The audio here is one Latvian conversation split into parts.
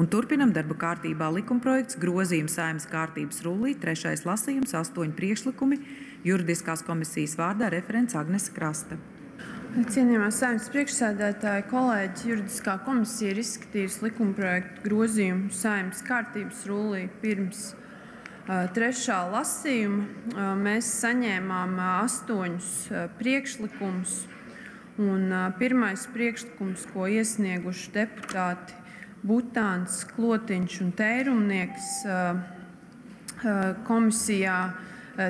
Un turpinam darba kārtībā likumprojekts grozījums Saeimas kārtības rullī, 3. lasījums, 8 priekšlikumi, juridiskās komisijas vārdā referents Agnese Krasta. Cienījamā Saeimas priekšsēdētāja, kolēģi, juridiskā komisija ir izskatījusi likumprojektu grozījumu Saeimas kārtības rullī pirms 3. lasījuma. Mēs saņēmām 8 priekšlikumus, un pirmais priekšlikums, ko iesnieguši deputāti Butāns, Klotiņš un Tērumnieks, komisijā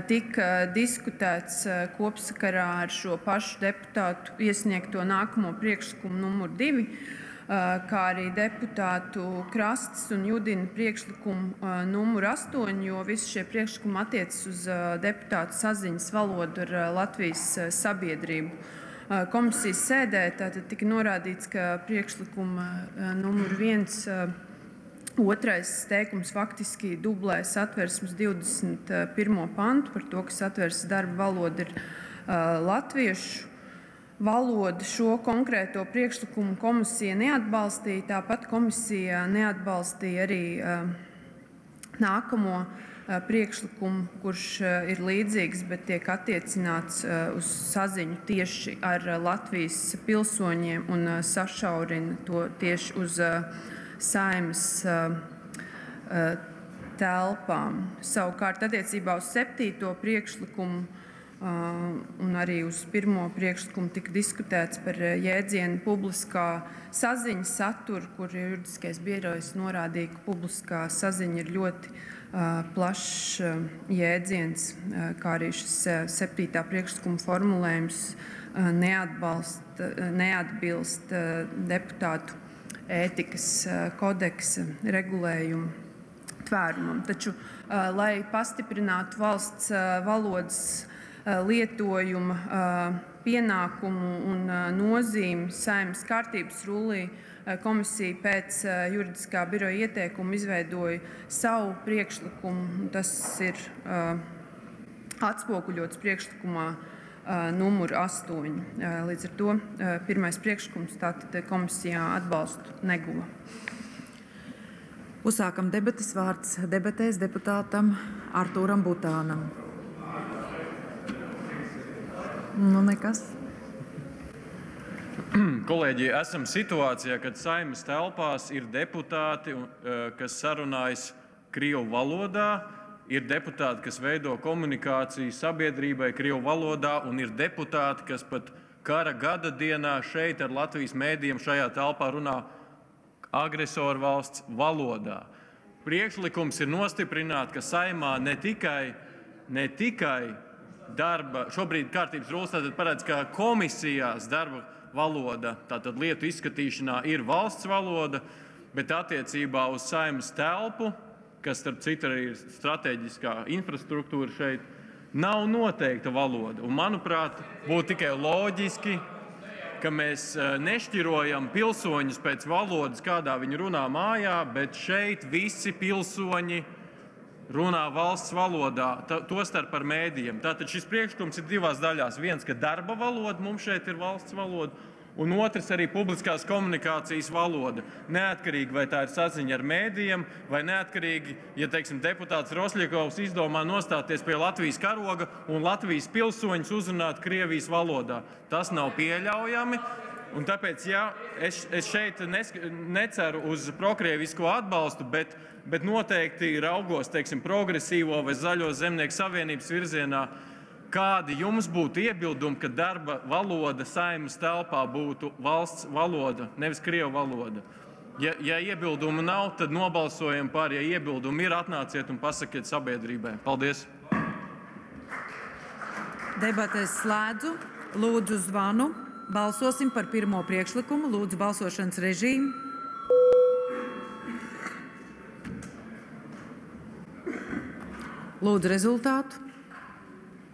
tika diskutēts kopsakarā ar šo pašu deputātu iesniegto nākamo priekšlikumu numur 2, kā arī deputātu Krastas un Judina priekšlikumu numur 8, jo visi šie priekšlikumi attiecas uz deputātu saziņas valodu ar Latvijas sabiedrību. Komisijas sēdē tātad tika norādīts, ka priekšlikuma numur 1, otrais teikums faktiski dublē Satversmes 21. pantu par to, ka Satversmes darba valoda ir latviešu valoda. Šo konkrēto priekšlikumu komisija neatbalstīja. Tāpat komisija neatbalstīja arī nākamo priekšlikumu, kurš ir līdzīgs, bet tiek attiecināts uz saziņu tieši ar Latvijas pilsoņiem un sašaurina to tieši uz Saeimas telpām. Savukārt attiecībā uz 7. priekšlikumu un arī uz 1. priekšlikumu tika diskutēts par jēdzienu publiskā saziņa saturu, kur juridiskais birojs norādīja, ka publiskā saziņa ir ļoti plašs jēdziens, kā arī šis 7. priekšlikuma formulējums neatbilst deputātu ētikas kodeksa regulējumu tvērumam. Taču, lai pastiprinātu valsts valodas lietojuma pienākumu un nozīmi Saeimas kārtības rullī, komisija pēc juridiskā biroja ieteikuma izveidoja savu priekšlikumu. Tas ir atspoguļots priekšlikumā numur 8. Līdz ar to pirmais priekšlikums tātad komisijā atbalstu neguva. Uzsākam debates, vārds debatēs deputātam Artūram Butānam. Nu, nekas. Kolēģi, esam situācijā, kad Saeimas telpās ir deputāti, kas sarunājas krievu valodā, ir deputāti, kas veido komunikāciju sabiedrībai krievu valodā, un ir deputāti, kas pat kara gada dienā šeit ar Latvijas mēdījiem šajā telpā runā agresoru valsts valodā. Priekšlikums ir nostiprināt, ka Saeimā ne tikai darba, šobrīd kārtības rullis tātad paredz, ka komisijās darba valoda, tātad lietu izskatīšanā ir valsts valoda, bet attiecībā uz Saeimas telpu, kas starp citu arī ir strateģiskā infrastruktūra šeit, nav noteikta valoda. Un, manuprāt, būtu tikai loģiski, ka mēs nešķirojam pilsoņus pēc valodas, kādā viņi runā mājā, bet šeit visi pilsoņi runā valsts valodā, tostarp par mēdījiem. Tātad šis priekšlikums ir divās daļās. Viens, ka darba valoda mums šeit ir valsts valoda, un otrs arī publiskās komunikācijas valoda. Neatkarīgi, vai tā ir saziņa ar mēdījiem, vai neatkarīgi, ja, teiksim, deputāts Rosļakovs izdomā nostāties pie Latvijas karoga un Latvijas pilsoņus uzrunāt Krievijas valodā. Tas nav pieļaujami. Un tāpēc, jā, es šeit neceru uz prokrievisko atbalstu, bet noteikti raugos, teiksim, progresīvo vai zaļo zemnieku savienības virzienā, kādi jums būtu iebildumi, ka darba valoda Saeimas telpā būtu valsts valoda, nevis krievu valoda. Ja iebildumu nav, tad nobalsojam par. Ja iebildumi ir, atnāciet un pasakiet sabiedrībai. Paldies! Debates slēdzu. Lūdzu zvanu. Balsosim par pirmo priekšlikumu. Lūdzu balsošanas režīmu. Lūdzu rezultātu.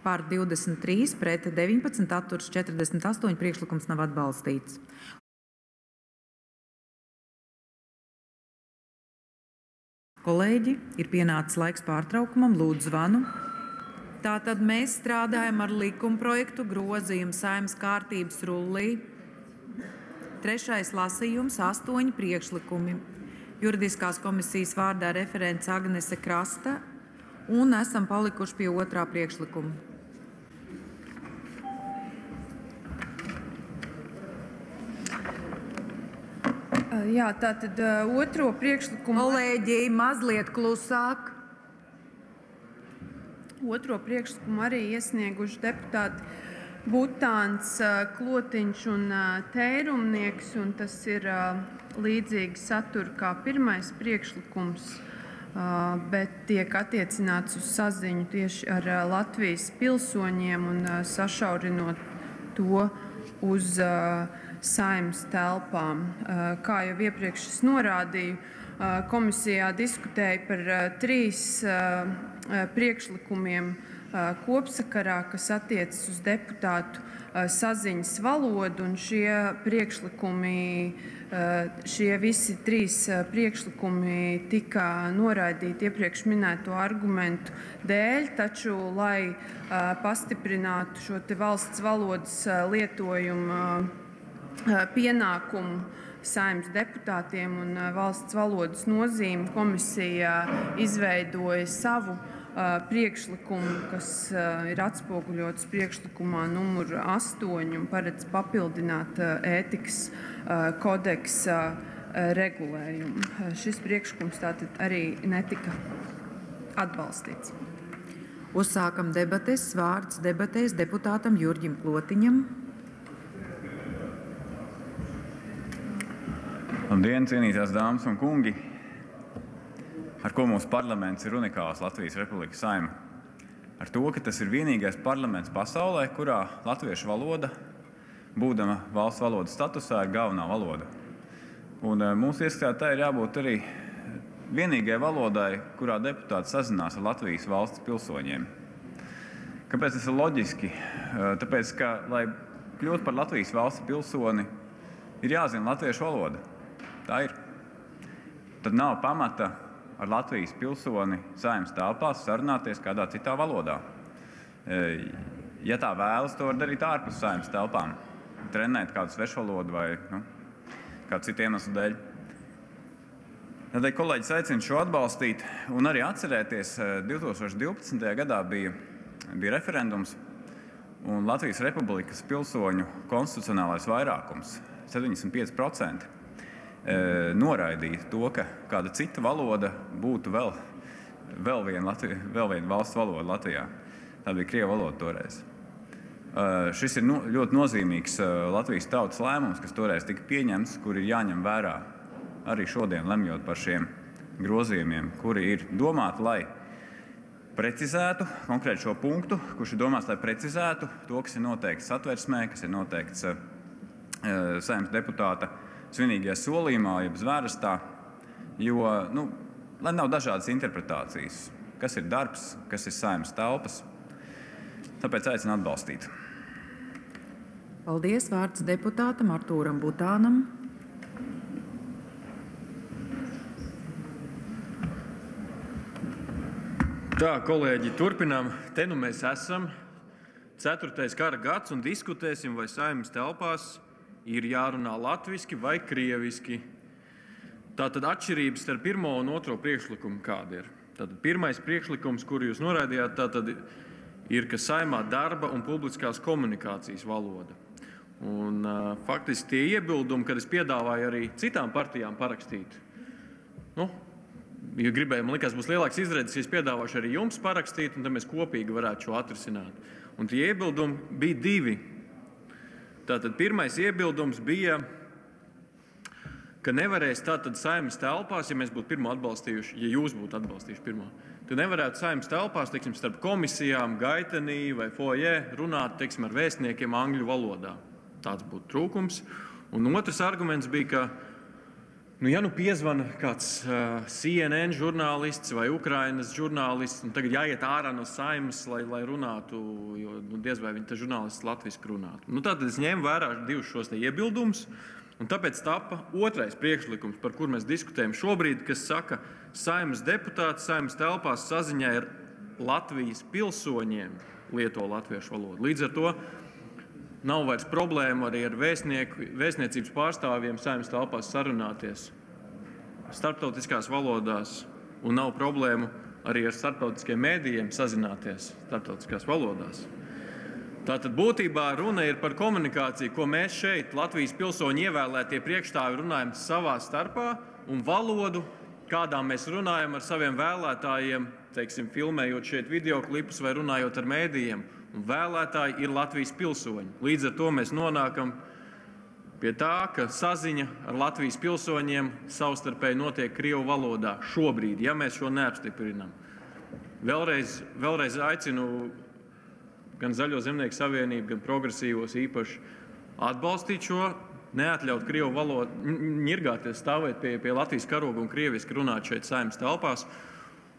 Par 23, pret 19, atturs 48, priekšlikums nav atbalstīts. Kolēģi, ir pienācis laiks pārtraukumam. Lūdzu zvanu. Tātad mēs strādājam ar likumprojektu grozījumu Saeimas kārtības rullī. 3. lasījums, 8 priekšlikumi. Juridiskās komisijas vārdā referents Agnese Krasta, un esam palikuši pie otrā priekšlikuma. Jā, tātad otro priekšlikumu... Kolēģi, mazliet klusāk. Otro priekšlikumu arī iesnieguši deputāti Butāns, Klotiņš un Tērumnieks, un tas ir līdzīgi satura kā pirmais priekšlikums, bet tiek attiecināts uz saziņu tieši ar Latvijas pilsoņiem un sašaurinot to uz Saeimas telpām. Kā jau iepriekš es norādīju, komisijā diskutēja par 3 priekšlikumiem kopsakarā, kas attiecas uz deputātu saziņas valodu, un šie visi 3 priekšlikumi tika noraidīti iepriekš minēto argumentu dēļ, taču, lai pastiprinātu šo te valsts valodas lietojumu pienākumu Saeimas deputātiem un valsts valodas nozīmi, komisija izveidoja savu priekšlikumu, kas ir atspoguļots priekšlikumā numur 8 un paredz papildināt ētikas kodeksa regulējumu. Šis priekšlikums tātad arī netika atbalstīts. Uzsākam debates. Vārds debatēs deputātam Jurģim Klotiņam. Labdien, cienītās dāmas un kungi! Ar ko mūsu parlaments ir unikāls Latvijas Republikas Saeima? Ar to, ka tas ir vienīgais parlaments pasaulē, kurā latviešu valoda, būdama valsts valodas statusā, ir galvenā valoda. Un mūsu ieskatā tā ir jābūt arī vienīgai valodai, kurā deputāti sazinās ar Latvijas valsts pilsoņiem. Kāpēc tas ir loģiski? Tāpēc, ka, lai kļūtu par Latvijas valsts pilsoni, ir jāzina latviešu valoda. Tā ir. Tad nav pamata ar Latvijas pilsoni Saeimas telpās sarunāties kādā citā valodā. Ja tā vēlas, to var darīt ārpus Saeimas telpām. Trenēt kādu svešvalodu vai kādu citu iemeslu dēļ. Tādēļ kolēģis aicina šo atbalstīt un arī atcerēties, 2012. gadā bija referendums un Latvijas Republikas pilsoņu konstitucionālais vairākums 75%. Noraidīt to, ka kāda cita valoda būtu vēl viena valsts valoda Latvijā. Tā bija Krievu valoda toreiz. Šis ir ļoti nozīmīgs Latvijas tautas lēmums, kas toreiz tika pieņemts, kur ir jāņem vērā arī šodien lemjot par šiem grozījumiem, kuri ir domāti, lai precizētu konkrēti šo punktu, kurš ir domāts, lai precizētu to, kas ir noteikts Satversmē, kas ir noteikts Saeimas deputāta svinīgajā solījumā, jeb zvērstā, jo, lai nav dažādas interpretācijas, kas ir darbs, kas ir Saeimas telpas, tāpēc aicinu atbalstīt. Paldies. Vārds deputātam Artūram Butānam. Tā, kolēģi, turpinām. Te nu mēs esam. 4. kara gads un diskutēsim, vai Saeimas telpās ir jārunā latviski vai krieviski. Tātad atšķirības starp pirmo un otro priekšlikumu kāda ir? Tātad pirmais priekšlikums, kuru jūs noraidījāt, tātad ir, ka Saeimā darba un publiskās komunikācijas valoda. Un faktiski tie iebildumi, kad es piedāvāju arī citām partijām parakstīt. Ja gribēju, man likās, būs lielāks izredzes, ja es piedāvāšu arī jums parakstīt, un tad mēs kopīgi varētu šo atrisināt. Un tie iebildumi bija 2. Tātad pirmais iebildums bija, ka nevarēs tātad Saeimas telpās, ja mēs būtu pirmo atbalstījuši, ja jūs būtu atbalstījuši pirmo, tad nevarētu Saeimas telpās, teiksim, starp komisijām, gaitenī vai foje runāt, teiksim, ar vēstniekiem angļu valodā. Tāds būtu trūkums. Un otrs arguments bija, ka, ja piezvana kāds CNN žurnālists vai Ukrainas žurnālists, un tagad jāiet ārā no Saeimas, lai runātu, jo diez vai viņi te žurnālists latviski runātu. Tātad es ņēmu vērā 2 šos te iebildumus, un tāpēc tapa otrais priekšlikums, par kur mēs diskutējam šobrīd, kas saka, Saeimas deputāti Saeimas telpās saziņā ar Latvijas pilsoņiem lieto latviešu valodu. Līdz ar to nav vairs problēma arī ar vēstniecības pārstāvjiem Saeimas telpās sarunāties starptautiskās valodās un nav problēmu arī ar starptautiskiem mēdījiem sazināties starptautiskās valodās. Tātad būtībā runa ir par komunikāciju, ko mēs šeit, Latvijas pilsoņi ievēlētie priekšstāvi, runājam savā starpā, un valodu, kādā mēs runājam ar saviem vēlētājiem, teiksim, filmējot šeit videoklipus vai runājot ar mēdījiem. Un vēlētāji ir Latvijas pilsoņi. Līdz ar to mēs nonākam pie tā, ka saziņa ar Latvijas pilsoņiem savstarpēji notiek krievu valodā šobrīd, ja mēs šo neapstiprinām. Vēlreiz aicinu gan Zaļo zemnieku savienību, gan progresīvos īpaši atbalstīt šo, neatļaut krievu valodu, ņirgāties, stāvēt pie Latvijas karoga un krieviski runāt šeit Saeimas telpās.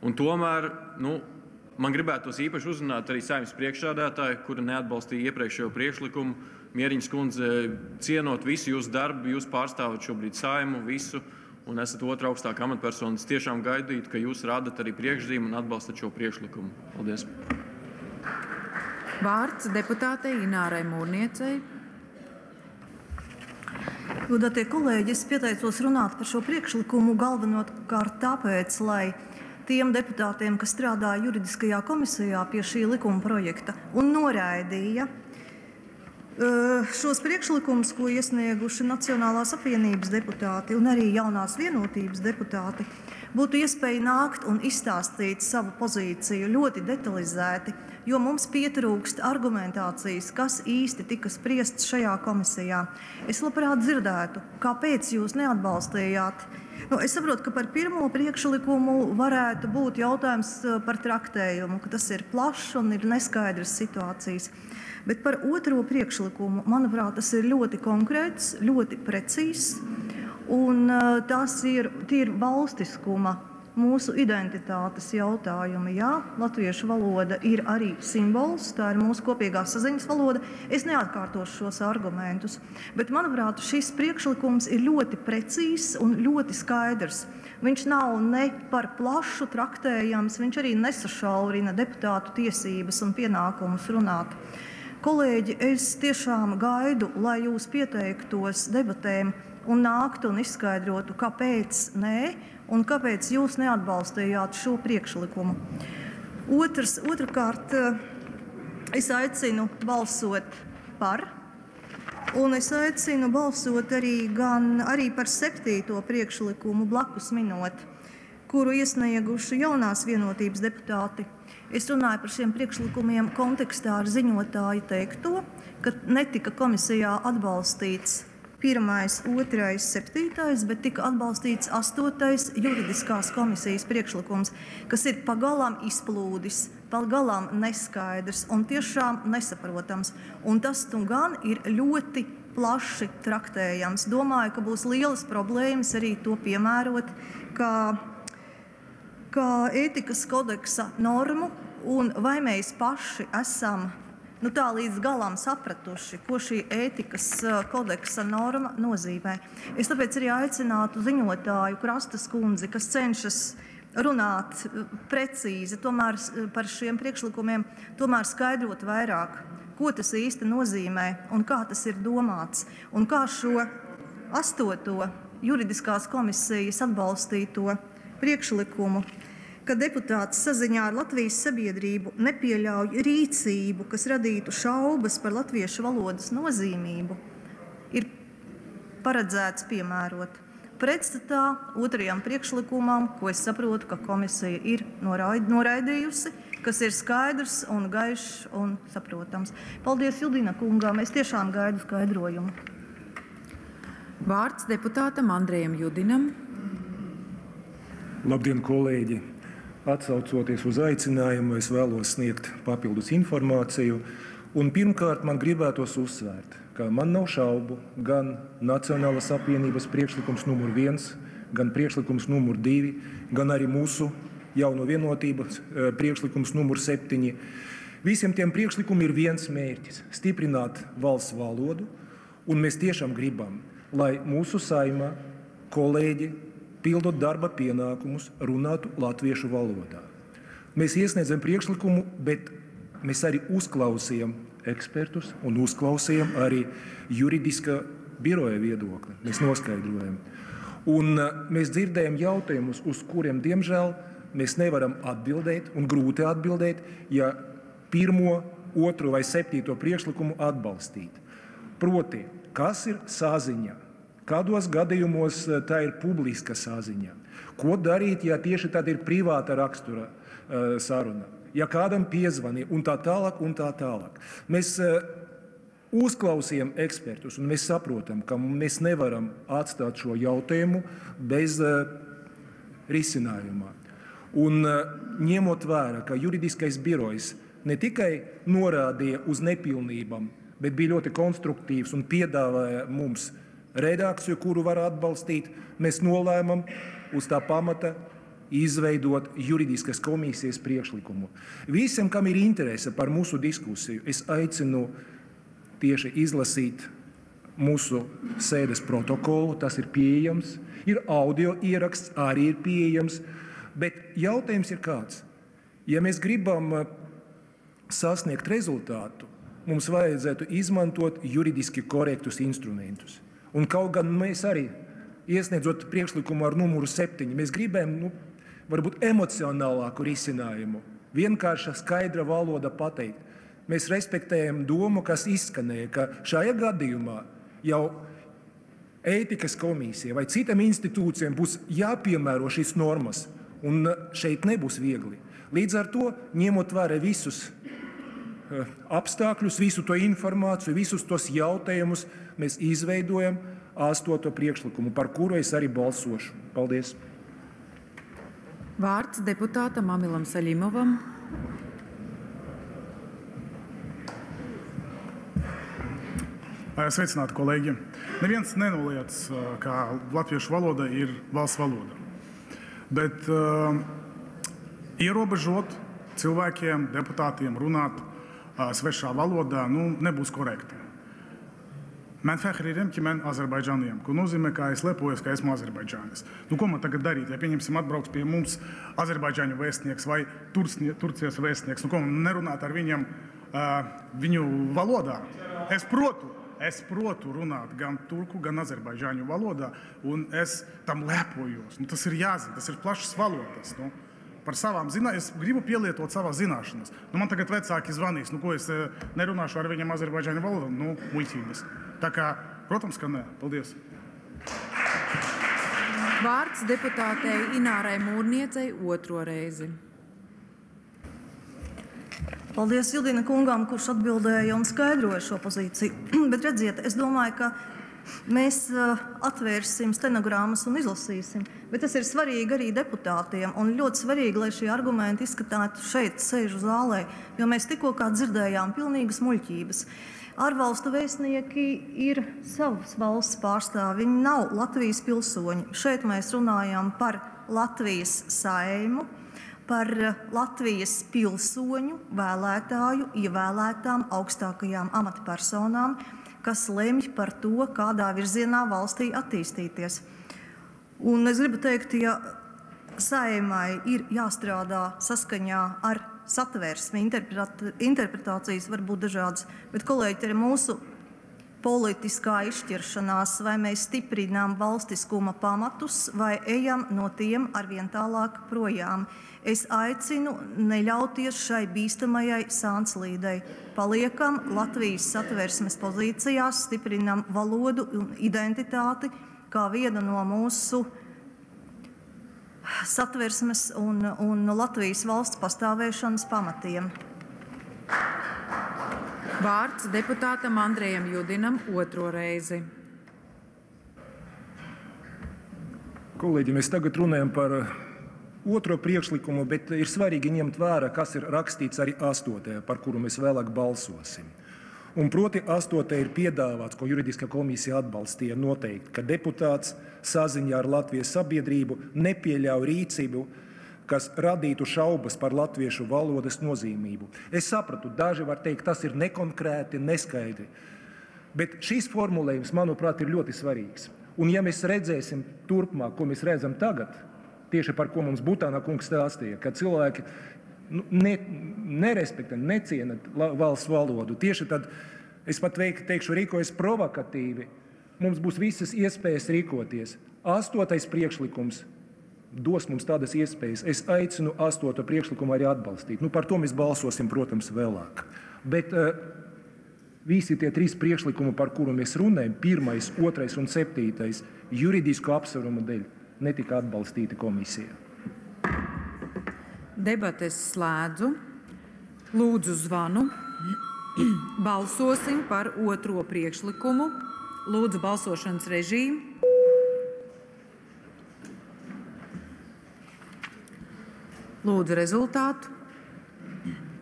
Un tomēr, man gribētos īpaši uzrunāt arī Saeimas priekšsēdētāju, kura neatbalstīja iepriekšējo priekšlikumu. Mieriņas kundze, cienot visu jūsu darbu, jūs pārstāvat šobrīd Saeimu, visu, un esat otra augstākā amatpersonas. Tiešām gaidītu, ka jūs rādat arī priekšzīmi un atbalstat šo priekšlikumu. Paldies! Vārds deputātei Inārai Mūrniecei. Godātie kolēģi, es pieteicos runāt par šo priekšlikumu galvenokārt tāpēc, lai tiem deputātiem, kas strādā juridiskajā komisijā pie šī likuma projekta un noraidīja šos priekšlikumus, ko iesnieguši Nacionālās apvienības deputāti un arī Jaunās vienotības deputāti, būtu iespēja nākt un izstāstīt savu pozīciju ļoti detalizēti, jo mums pietrūkst argumentācijas, kas īsti tika spriests šajā komisijā. Es labprāt dzirdētu, kāpēc jūs neatbalstījāt. Es saprotu, ka par pirmo priekšlikumu varētu būt jautājums par traktējumu, ka tas ir plašs un ir neskaidras situācijas. Bet par otro priekšlikumu, manuprāt, tas ir ļoti konkrēts, ļoti precīzs, un tas ir valstiskuma, mūsu identitātes jautājumi. Jā, latviešu valoda ir arī simbols, tā ir mūsu kopīgā saziņas valoda. Es neatkārtošu šos argumentus, bet, manuprāt, šis priekšlikums ir ļoti precīzs un ļoti skaidrs. Viņš nav ne par plašu traktējams, viņš arī nesašaurina deputātu tiesības un pienākumus runāt. Kolēģi, es tiešām gaidu, lai jūs pieteiktos debatēm un nāktu un izskaidrotu, kāpēc nē un kāpēc jūs neatbalstījāt šo priekšlikumu. Otrakārt, es aicinu balsot par, un es aicinu balsot arī par 7. priekšlikumu blakus minot, kuru iesnieguši Jaunās vienotības deputāti. Es runāju par šiem priekšlikumiem kontekstā ar ziņotāju teikto, ka netika komisijā atbalstīts 1., 2., 7., bet tika atbalstīts 8. juridiskās komisijas priekšlikums, kas ir pagalām izplūdis, pagalām neskaidrs un tiešām nesaprotams. Un tas gan ir ļoti plaši traktējams. Domāju, ka būs lielas problēmas arī to piemērot kā ētikas kodeksa normu, un vai mēs paši esam tā līdz galam sapratuši, ko šī ētikas kodeksa norma nozīmē. Es tāpēc arī aicinātu ziņotāju Krastas kundzi, kas cenšas runāt precīzi tomēr par šiem priekšlikumiem, tomēr skaidrot vairāk, ko tas īsti nozīmē un kā tas ir domāts, un kā šo 8. juridiskās komisijas atbalstīto priekšlikumu, ka deputāts saziņā ar Latvijas sabiedrību nepieļauj rīcību, kas radītu šaubas par latviešu valodas nozīmību, ir paredzēts piemērot. Pretstatā 2. priekšlikumam, ko es saprotu, ka komisija ir noraidījusi, kas ir skaidrs un gaišs un saprotams. Paldies Judina kungām, es tiešām gaidu skaidrojumu. Vārds deputātam Andrejam Judinam. Labdien, kolēģi! Atsaucoties uz aicinājumu, es vēlos sniegt papildus informāciju. Un pirmkārt, man gribētos uzsvērt, ka man nav šaubu gan Nacionālās apvienības priekšlikums numur 1, gan priekšlikums numur 2, gan arī mūsu Jauno vienotības priekšlikums numur 7. Visiem tiem priekšlikumiem ir viens mērķis – stiprināt valsts valodu. Un mēs tiešām gribam, lai mūsu Saeimā kolēģi, pildot darba pienākumus, runātu latviešu valodā. Mēs iesniedzam priekšlikumu, bet mēs arī uzklausījām ekspertus un uzklausījām arī juridiskā biroja viedokli. Mēs noskaidrojam. Un mēs dzirdējam jautājumus, uz kuriem, diemžēl, mēs nevaram atbildēt un grūti atbildēt, ja 1., 2. vai 7. priekšlikumu atbalstīt. Proti, kas ir saziņa? Kādos gadījumos tā ir publiska saziņa? Ko darīt, ja tieši tad ir privāta rakstura saruna? Ja kādam piezvanīja un tā tālāk un tā tālāk. Mēs uzklausījām ekspertus un mēs saprotam, ka mēs nevaram atstāt šo jautājumu bez risinājuma. Un ņemot vērā, ka juridiskais birojs ne tikai norādīja uz nepilnībām, bet bija ļoti konstruktīvs un piedāvāja mums redakciju, kuru var atbalstīt, mēs nolēmām uz tā pamata izveidot juridiskas komisijas priekšlikumu. Visiem, kam ir interese par mūsu diskusiju, es aicinu tieši izlasīt mūsu sēdes protokolu, tas ir pieejams, ir audio ieraksts, arī ir pieejams, bet jautājums ir kāds. Ja mēs gribam sasniegt rezultātu, mums vajadzētu izmantot juridiski korektus instrumentus. Un kaut gan mēs arī, iesniedzot priekšlikumu ar numuru 7, mēs gribējam, varbūt emocionālāku risinājumu, vienkārša skaidra valoda pateikt. Mēs respektējam domu, kas izskanēja, ka šajā gadījumā jau ētikas komisija vai citam institūcijām būs jāpiemēro šīs normas, un šeit nebūs viegli. Līdz ar to, ņemot vērā visus apstākļus, visu to informāciju, visus tos jautājumus, mēs izveidojam 8. priekšlikumu, par kuru es arī balsošu. Paldies! Vārds deputātam Amilam Saļimovam. Sveicināti, kolēģi! Neviens nenoliedz, ka latviešu valoda ir valsts valoda. Bet ierobežot cilvēkiem, deputātiem runāt svešā valodā nebūs korekti. Man fehririem, ki man Azerbaidžaniem, ko nozīmē, ka es lepojos, ka esmu Azerbaidžānis. Ko man tagad darīt? Ja pieņemsim atbrauks pie mums Azerbaidžāņu vēstnieks vai Turcijas vēstnieks, ko man nerunāt ar viņiem viņu valodā? Es protu runāt gan turku, gan azerbaidžāņu valodā, un es tam lepojos. Tas ir jāzina, tas ir plašas valodas. Par savām zināšanām, es gribu pielietot savas zināšanas. Man tagad vecāki zvanīs, ko es nerunāšu ar viņiem azerbaidžāņu valodā, muļķības. Tā kā, protams, ka nē. Paldies. Vārds deputātei Inārai Mūrniecei 2. reizi. Paldies Judina kungam, kurš atbildēja un skaidroja šo pozīciju. Bet redziet, es domāju, ka mēs atvērsim stenogrammas un izlasīsim. Bet tas ir svarīgi arī deputātiem. Un ļoti svarīgi, lai šie argumenti izskatītu šeit, sēžu zālē. Jo mēs tikko dzirdējām pilnīgas muļķības. Ārvalstu vēstnieki ir savas valsts pārstāvji. Viņi nav Latvijas pilsoņi. Šeit mēs runājam par Latvijas Saimu, par Latvijas pilsoņu, vēlētāju, ievēlētām augstākajām amatpersonām, kas lemj par to, kādā virzienā valstī attīstīties. Un es gribu teikt, ja Saeimai ir jāstrādā saskaņā ar satversmi, interpretācijas var būt dažādas, bet, kolēģi, te ir mūsu politiskā izšķiršanās, vai mēs stiprinām valstiskuma pamatus, vai ejam no tiem arvien tālāk projām. Es aicinu neļauties šai bīstamajai sānslīdei. Paliekam Latvijas satversmes pozīcijās, stiprinam valodu un identitāti kā vienu no mūsu satversmes un Latvijas valsts pastāvēšanas pamatiem. Vārds deputātam Andrejam Judinam 2. reizi. Kolēģi, mēs tagad runājam par 2. priekšlikumu, bet ir svarīgi ņemt vērā, kas ir rakstīts arī 8., par kuru mēs vēlāk balsosim. Un proti 8. ir piedāvāts, ko juridiskā komisija atbalstīja noteikti, ka deputāts saziņā ar Latvijas sabiedrību nepieļauj rīcību, kas radītu šaubas par latviešu valodas nozīmību. Es sapratu, daži var teikt, tas ir nekonkrēti, neskaidri. Bet šīs formulējums, manuprāt, ir ļoti svarīgs. Un ja mēs redzēsim turpmāk, ko mēs redzam tagad, tieši par ko mums Butāna kungs stāstīja, ka cilvēki nerespektē, neciena valsts valodu, tieši tad es pat teikšu, rīkojas provokatīvi, mums būs visas iespējas rīkoties. 8. priekšlikums dos mums tādas iespējas. Es aicinu 8. priekšlikumu arī atbalstīt. Par to mēs balsosim, protams, vēlāk. Bet visi tie 3 priekšlikumi, par kuru mēs runājam, 1., 2. un 7. juridisku apsvērumu dēļ netika atbalstīti komisijā. Debates slēdzu. Lūdzu zvanu. Balsosim par 2. priekšlikumu. Lūdzu balsošanas režīmu. Lūdzu rezultātu.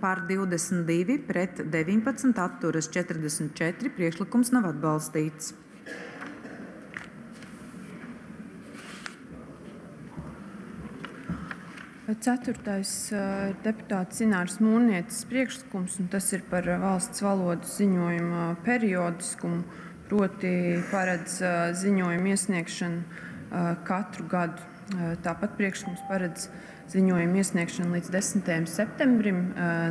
Par 22, pret 19, atturas 44. Priekšlikums nav atbalstīts. Ceturtais deputāts Ināras Mūrnietes priekšlikums, un tas ir par valsts valodas ziņojuma periodiskumu, proti paredz ziņojumu iesniegšanu katru gadu. Tāpat priekšlikums paredz ziņojumu iesniegšanu līdz 10. septembrim,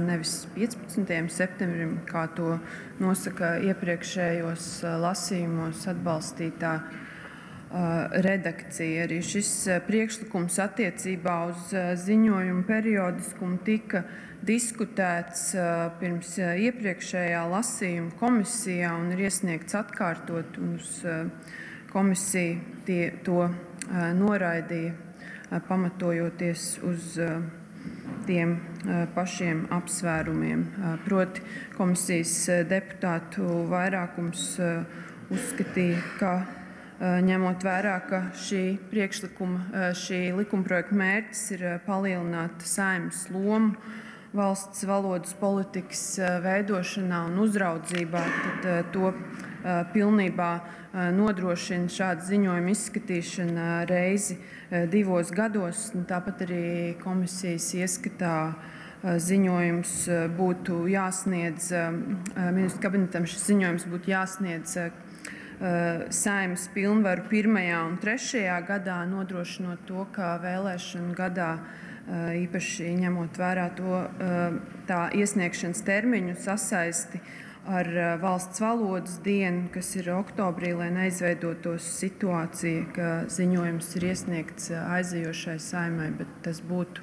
nevis 15. septembrim, kā to nosaka iepriekšējos lasījumos atbalstītā redakcija. Arī šis priekšlikums attiecībā uz ziņojumu periodiskumu tika diskutēts pirms iepriekšējā lasījuma komisijā un ir iesniegts atkārtot, un uz komisiju to noraidīja, pamatojoties uz tiem pašiem apsvērumiem. Proti, komisijas deputātu vairākums uzskatīja, ka ņemot vērā, ka šī likumprojekta mērķis ir palielināt Saeimas lomu valsts valodas politikas veidošanā un uzraudzībā, tad to pilnībā nodrošina šāda ziņojuma izskatīšana reizi 2 gados. Tāpat arī komisijas ieskatā ziņojums būtu jāsniedz, ministru kabinetam šis ziņojums būtu jāsniedz Saeimas pilnvaru 1. un 3. gadā, nodrošinot to, ka vēlēšanu gadā, īpaši ņemot vērā tā iesniegšanas termiņu sasaisti ar valsts valodas dienu, kas ir oktobrī, lai neizveidotos situācija, ka ziņojums ir iesniegts aizejošai Saeimai, bet tas būtu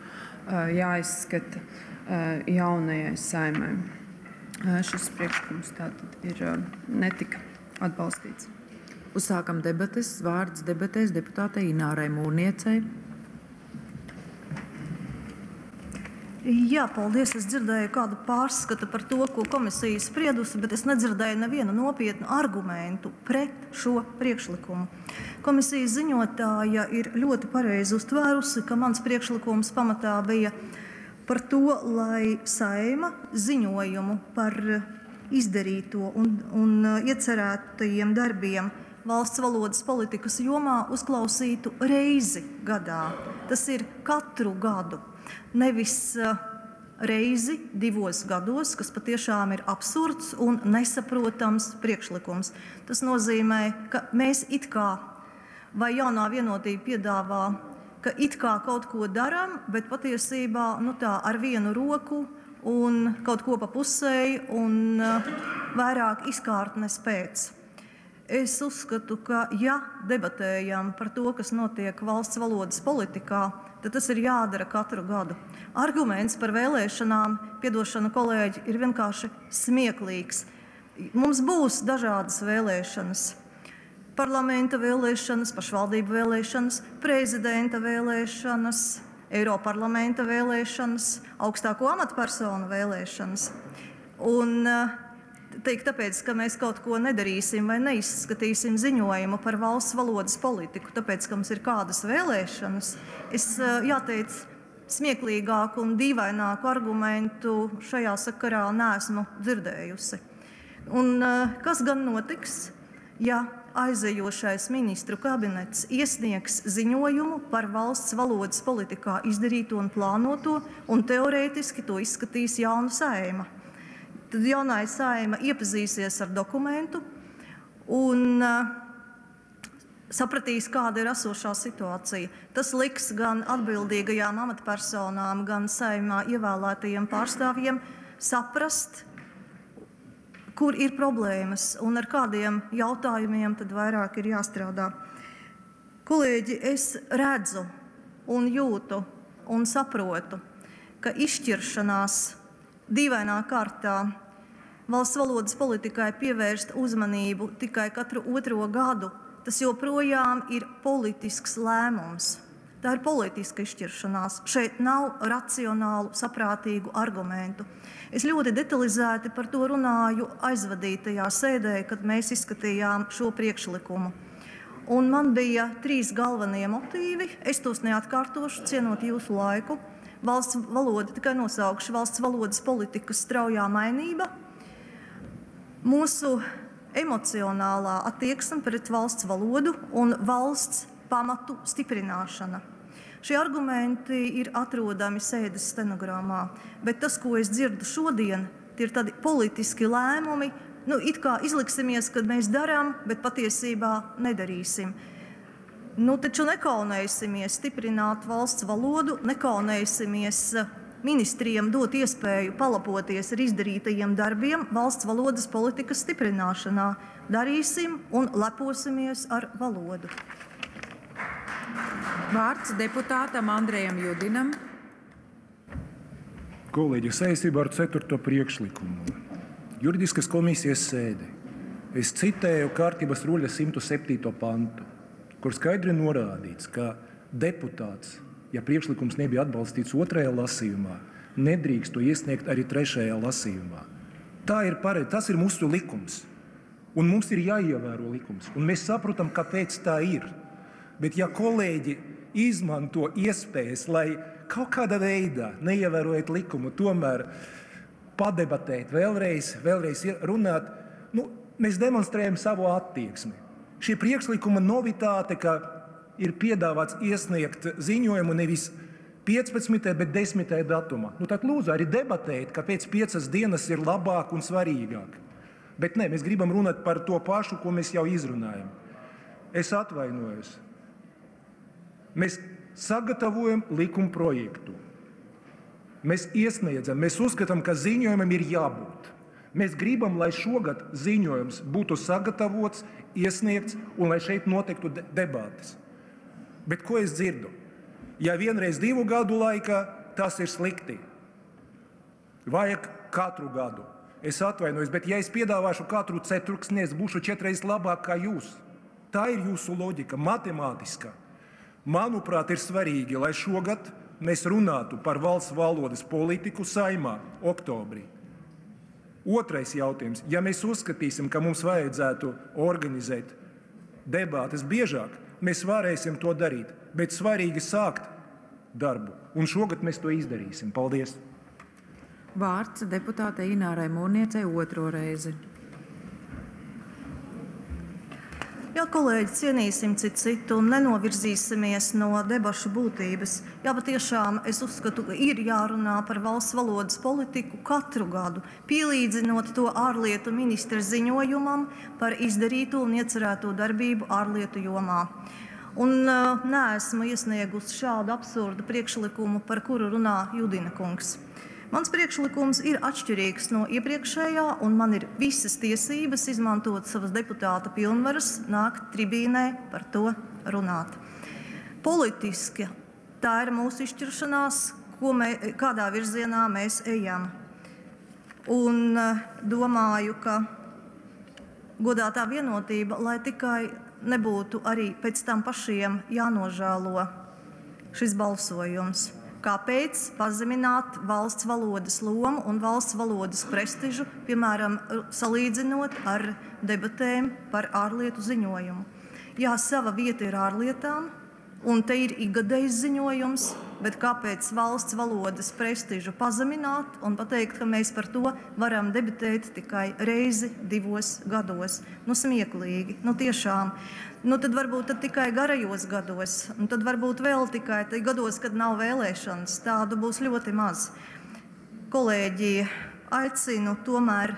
jāizskata jaunajai Saeimai. Šis priekšlikums tātad ir netika atbalstīts. Uzsākam debates. Vārds debatēs deputātei Inārai Mūrniecei. Jā, paldies. Es dzirdēju kādu pārskatu par to, ko komisija spriedusi, bet es nedzirdēju nevienu nopietnu argumentu pret šo priekšlikumu. Komisijas ziņotāja ir ļoti pareizi uztvērusi, ka mans priekšlikums pamatā bija par to, lai Saeima ziņojumu par izdarīto un iecerētajiem darbiem valsts valodas politikas jomā uzklausītu reizi gadā. Tas ir katru gadu. Nevis reizi 2 gados, kas patiešām ir absurds un nesaprotams priekšlikums. Tas nozīmē, ka mēs it kā, vai jaunā vienotība piedāvā, ka it kā kaut ko darām, bet patiesībā tā ar vienu roku un kaut ko pa pusēji un vairāk izkārtnes pēc. Es uzskatu, ka ja debatējam par to, kas notiek valsts valodas politikā, tad tas ir jādara katru gadu. Arguments par vēlēšanām, piedošana kolēģi, ir vienkārši smieklīgs. Mums būs dažādas vēlēšanas. Parlamenta vēlēšanas, pašvaldību vēlēšanas, prezidenta vēlēšanas, Eiroparlamenta vēlēšanas, augstāko amatpersonu vēlēšanas. Un tāpēc, ka mēs kaut ko nedarīsim vai neizskatīsim ziņojumu par valsts valodas politiku, tāpēc, ka mums ir kādas vēlēšanas, es jāteic, smieklīgāku un dīvaināku argumentu šajā sakarā neesmu dzirdējusi. Un kas gan notiks, ja aizejošais ministru kabinets iesniegs ziņojumu par valsts valodas politikā izdarīto un plānoto, un teorētiski to izskatīs jauna Saeima? Tad jaunā Saeima iepazīsies ar dokumentu un sapratīs, kāda ir esošā situācija. Tas liks gan atbildīgajām amatpersonām, gan Saeimā ievēlētajiem pārstāvjiem saprast, kur ir problēmas un ar kādiem jautājumiem tad vairāk ir jāstrādā. Kolēģi, es redzu un jūtu un saprotu, ka izšķiršanās dīvainā kārtā valsts valodas politikai pievērst uzmanību tikai katru otro gadu, tas joprojām ir politisks lēmums. Tā ir politiska izšķiršanās. Šeit nav racionālu, saprātīgu argumentu. Es ļoti detalizēti par to runāju aizvadītajā sēdē, kad mēs izskatījām šo priekšlikumu. Un man bija 3 galvenie motīvi. Es tos neatkārtošu, cienot jūsu laiku. Valsts valoda, tikai nosaukšu, valsts valodas politikas straujā mainība, mūsu emocionālā attieksme pret valsts valodu un valsts pamatu stiprināšana. Šie argumenti ir atrodami sēdes stenogramā, bet tas, ko es dzirdu šodien, tie ir tādi politiski lēmumi. It kā izliksimies, kad mēs darām, bet patiesībā nedarīsim. Taču nekaunēsimies stiprināt valsts valodu, nekaunēsimies ministriem dot iespēju palapoties ar izdarītajiem darbiem valsts valodas politikas stiprināšanā. Darīsim un leposimies ar valodu. Vārds deputātam Andrejam Judinam. Kolēģi, saistībā ar 4. priekšlikumu. Juridiskas komisijas sēde. Es citēju kārtības ruļas 107. pantu, kur skaidri norādīts, ka deputāts, ja priekšlikums nebija atbalstīts 2. lasījumā, nedrīkst to iesniegt arī 3. lasījumā. Tas ir mūsu likums, un mums ir jāievēro likums, un mēs saprotam, kāpēc tā ir. Bet ja kolēģi izmanto iespējas, lai kaut kādā veidā, neievērojot likumu, tomēr padebatēt, vēlreiz runāt, mēs demonstrējam savu attieksmi. Šī priekšlikuma novitāte, ka ir piedāvāts iesniegt ziņojumu nevis 15. bet 10. datumā. Tad lūdzu arī debatēt, ka pēc 5 dienas ir labāk un svarīgāk. Bet nē, mēs gribam runāt par to pašu, ko mēs jau izrunājam. Es atvainojos. Mēs sagatavojam likuma projektu. Mēs iesniedzam, mēs uzskatām, ka ziņojumam ir jābūt. Mēs gribam, lai šogad ziņojums būtu sagatavots, iesniegts un lai šeit notiktu debates. Bet ko es dzirdu? Ja vienreiz 2 gadu laikā, tas ir slikti. Vajag katru gadu. Es atvainojos, bet ja es piedāvāšu katru ceturksni, es būšu 4 reizes labāk kā jūs. Tā ir jūsu loģika, matemātiskā. Manuprāt, ir svarīgi, lai šogad mēs runātu par valsts valodas politiku Saeimā oktobrī. Otrais jautājums. Ja mēs uzskatīsim, ka mums vajadzētu organizēt debates biežāk, mēs varēsim to darīt, bet svarīgi sākt darbu. Un šogad mēs to izdarīsim. Paldies! Vārds deputātei Inārai Mūrniecei 2. reizi. Jā, kolēģi, cienīsim citu un nenovirzīsimies no debašu būtības. Jā, patiešām es uzskatu, ka ir jārunā par valsts valodas politiku katru gadu, pielīdzinot to ārlietu ministra ziņojumam par izdarīto un iecerēto darbību ārlietu jomā. Un neesmu iesniegusi šādu absurdu priekšlikumu, par kuru runā Judina kungs. Mans priekšlikums ir atšķirīgs no iepriekšējā, un man ir visas tiesības izmantot savas deputāta pilnvaras, nākt tribīnē par to runāt. Politiski tā ir mūsu izšķiršanās, kādā virzienā mēs ejam. Un domāju, ka godātā vienotība, lai tikai nebūtu arī pēc tam pašiem jānožēlo šis balsojums. Kāpēc pazemināt valsts valodas lomu un valsts valodas prestižu, piemēram, salīdzinot ar debatēm par ārlietu ziņojumu? Jā, sava vieta ir ārlietām, un te ir ikgadējs ziņojums, bet kāpēc valsts valodas prestižu pazemināt un pateikt, ka mēs par to varam debatēt tikai reizi 2 gados? Smieklīgi, tiešām. Tad varbūt tikai garajos gados, un tad varbūt vēl tikai gados, kad nav vēlēšanas. Tādu būs ļoti maz. Kolēģi, aicinu tomēr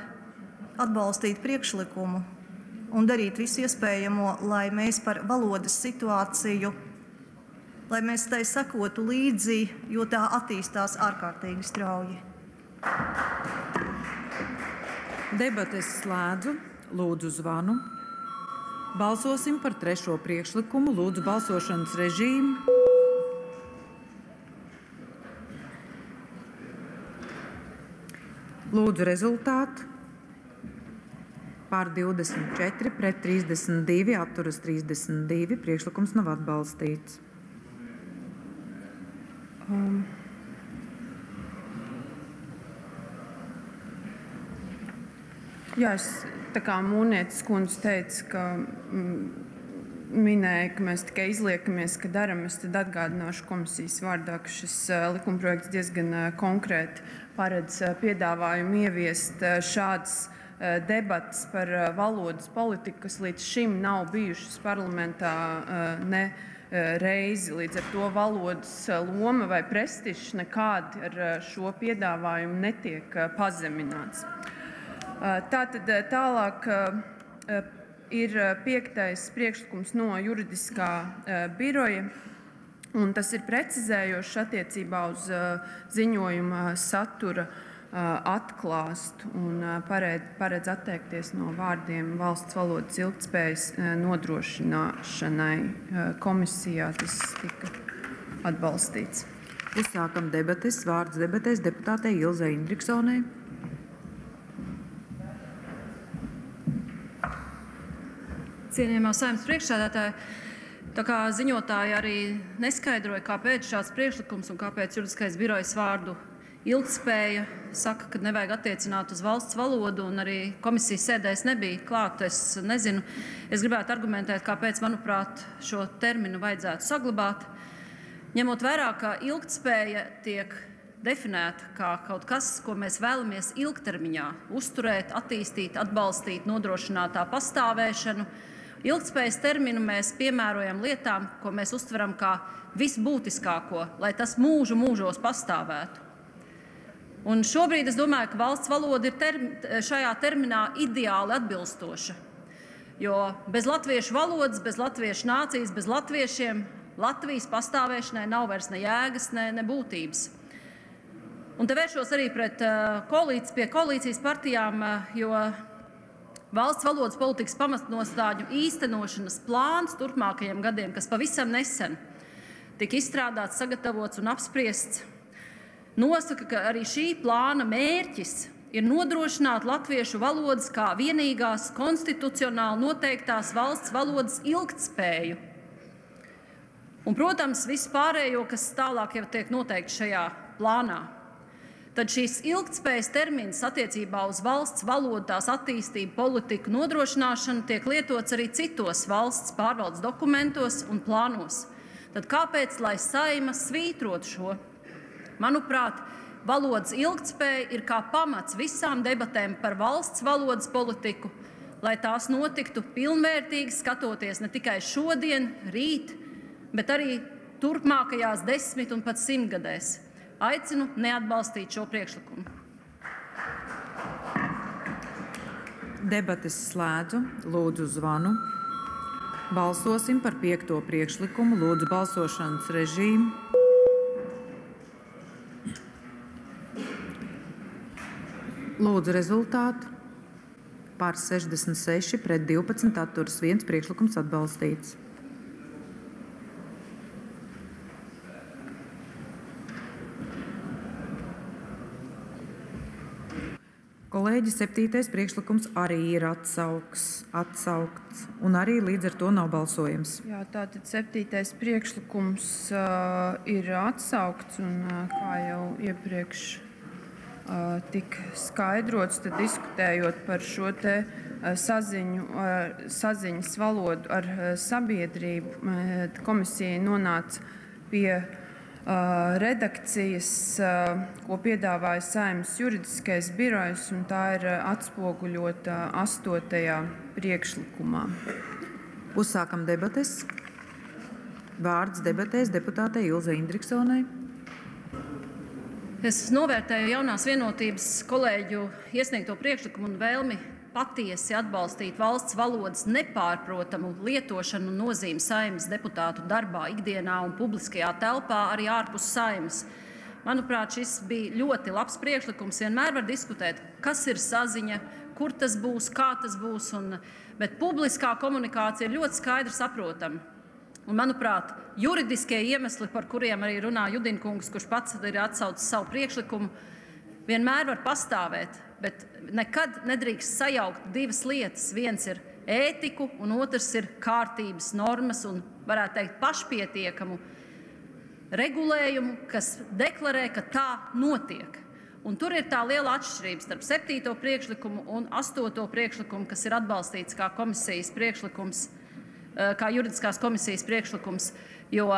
atbalstīt priekšlikumu un darīt visu iespējamo, lai mēs par valodas situāciju, lai mēs tai sekotu līdzi, jo tā attīstās ārkārtīgi strauji. Debates slēdzu, lūdzu zvanu. Balsosim par 3. priekšlikumu. Lūdzu balsošanas režīmu. Lūdzu rezultātu. Par 24, pret 32, atturas 32. Priekšlikums nav atbalstīts. Jā, tā kā Mūnietes kundze teica, ka minēja, ka mēs tikai izliekamies, ka daram, es tad atgādināšu komisijas vārdā, ka šis likumprojekts diezgan konkrēti paredz piedāvājumu ieviest šādas debatas par valodas politiku, kas līdz šim nav bijušas parlamentā ne reizi. Līdz ar to valodas loma vai prestižs nekādi ar šo piedāvājumu netiek pazemināts. Tātad tālāk ir 5. priekšlikums no juridiskā biroja, un tas ir precizējošs attiecībā uz ziņojuma satura atklāstu un paredz atteikties no vārdiem valsts valodas ilgtspējas nodrošināšanai. Komisijā tas tika atbalstīts. Uzsākam debates. Vārds debatēs deputātei Ilzei Indriksonei. Cienījamā Saeimas priekšsēdētāja, tā kā ziņotāji arī neskaidroja, kāpēc šāds priekšlikums un kāpēc juridiskais birojs vārdu ilgtspēja saka, ka nevajag attiecināt uz valsts valodu, un arī komisijas sēdēs nebija klāt, es nezinu. Es gribētu argumentēt, kāpēc, manuprāt, šo terminu vajadzētu saglabāt. Ņemot vērā, ka ilgtspēja tiek definēta kā kaut kas, ko mēs vēlamies ilgtermiņā uzturēt, attīstīt, atbalstīt, nodrošināt tā pastāvēšanu. Ilgtspējas terminu mēs piemērojam lietām, ko mēs uztveram kā visbūtiskāko, lai tas mūžu mūžos pastāvētu. Un šobrīd es domāju, ka valsts valoda ir šajā terminā ideāli atbilstoša, jo bez latviešu valodas, bez latviešu nācijas, bez latviešiem Latvijas pastāvēšanai nav vairs ne jēgas, ne būtības. Un te vēršos arī pie koalīcijas partijām, jo valsts valodas politikas pamatnostāļu īstenošanas plāns turpmākajiem gadiem, kas pavisam nesen tika izstrādāts, sagatavots un apspriests, nosaka, ka arī šī plāna mērķis ir nodrošināt latviešu valodas kā vienīgās konstitucionāli noteiktās valsts valodas ilgtspēju. Un, protams, visu pārējo, kas tālāk jau tiek noteikts šajā plānā. Tad šīs ilgtspējas termins attiecībā uz valsts valodu, tās attīstību, politiku nodrošināšanu tiek lietots arī citos valsts pārvaldes dokumentos un plānos. Tad kāpēc, lai Saeima svītrot šo? Manuprāt, valodas ilgtspēja ir kā pamats visām debatēm par valsts valodas politiku, lai tās notiktu pilnvērtīgi, skatoties ne tikai šodien, rīt, bet arī turpmākajās 10 un pat 100 gadēs. Aicinu neatbalstīt šo priekšlikumu. Debates slēdzu. Lūdzu zvanu. Balsosim par 5. priekšlikumu. Lūdzu balsošanas režīmu. Lūdzu rezultātu. Par 66, pret 12, atturas 1. Priekšlikums atbalstīts. Kolēģi, 7. priekšlikums arī ir atsaukts, un arī līdz ar to nav balsojams. Jā, tātad 7. priekšlikums ir atsaukts, un kā jau iepriekš tika skaidrots, tad diskutējot par šo te saziņas valodu ar sabiedrību, komisija nonāca pie redakcijas, ko piedāvāja Saeimas juridiskais birojs, un tā ir atspoguļota 8. priekšlikumā. Uzsākam debates. Vārds debatēs deputātei Ilzei Indriksonei. Es novērtēju jaunās vienotības kolēģu iesniegto priekšlikumu un vēlmi patiesi atbalstīt valsts valodas nepārprotamu lietošanu un nozīmi Saeimas deputātu darbā, ikdienā un publiskajā telpā, arī ārpus Saeimas. Manuprāt, šis bija ļoti labs priekšlikums. Vienmēr var diskutēt, kas ir saziņa, kur tas būs, kā tas būs, bet publiskā komunikācija ir ļoti skaidri saprotama. Un, manuprāt, juridiskie iemesli, par kuriem arī runā Judinkungs, kurš pats ir atsaucis savu priekšlikumu, vienmēr var pastāvēt, bet nekad nedrīkst sajaukt divas lietas. Viens ir ētiku, un otrs ir kārtības normas un, varētu teikt, pašpietiekamu regulējumu, kas deklarē, ka tā notiek. Un tur ir tā liela atšķirība starp 7. priekšlikumu un 8. priekšlikumu, kas ir atbalstīts kā komisijas priekšlikums, kā juridiskās komisijas priekšlikums, jo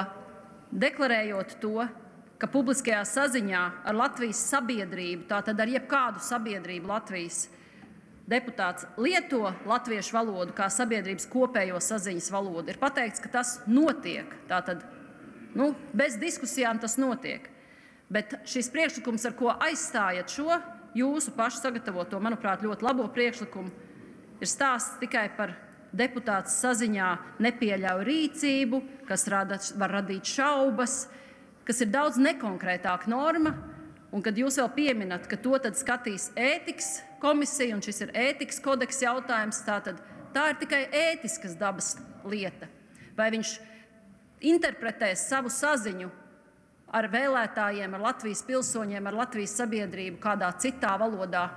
deklarējot to, ka publiskajā saziņā ar Latvijas sabiedrību, tātad ar jebkādu sabiedrību Latvijas deputāts lieto latviešu valodu kā sabiedrības kopējo saziņas valodu, ir pateikts, ka tas notiek. Tātad, bez diskusijām tas notiek. Bet šis priekšlikums, ar ko aizstājat šo jūsu pašu sagatavoto, manuprāt, ļoti labo priekšlikumu, ir stāsts tikai par deputāts saziņā nepieļauj rīcību, kas var radīt šaubas, kas ir daudz nekonkrētāka norma, un kad jūs vēl pieminat, ka to tad skatīs ētikas komisija, un šis ir ētikas kodeks jautājums, tā ir tikai ētiskas dabas lieta. Vai viņš interpretēs savu saziņu ar vēlētājiem, ar Latvijas pilsoņiem, ar Latvijas sabiedrību kādā citā valodā,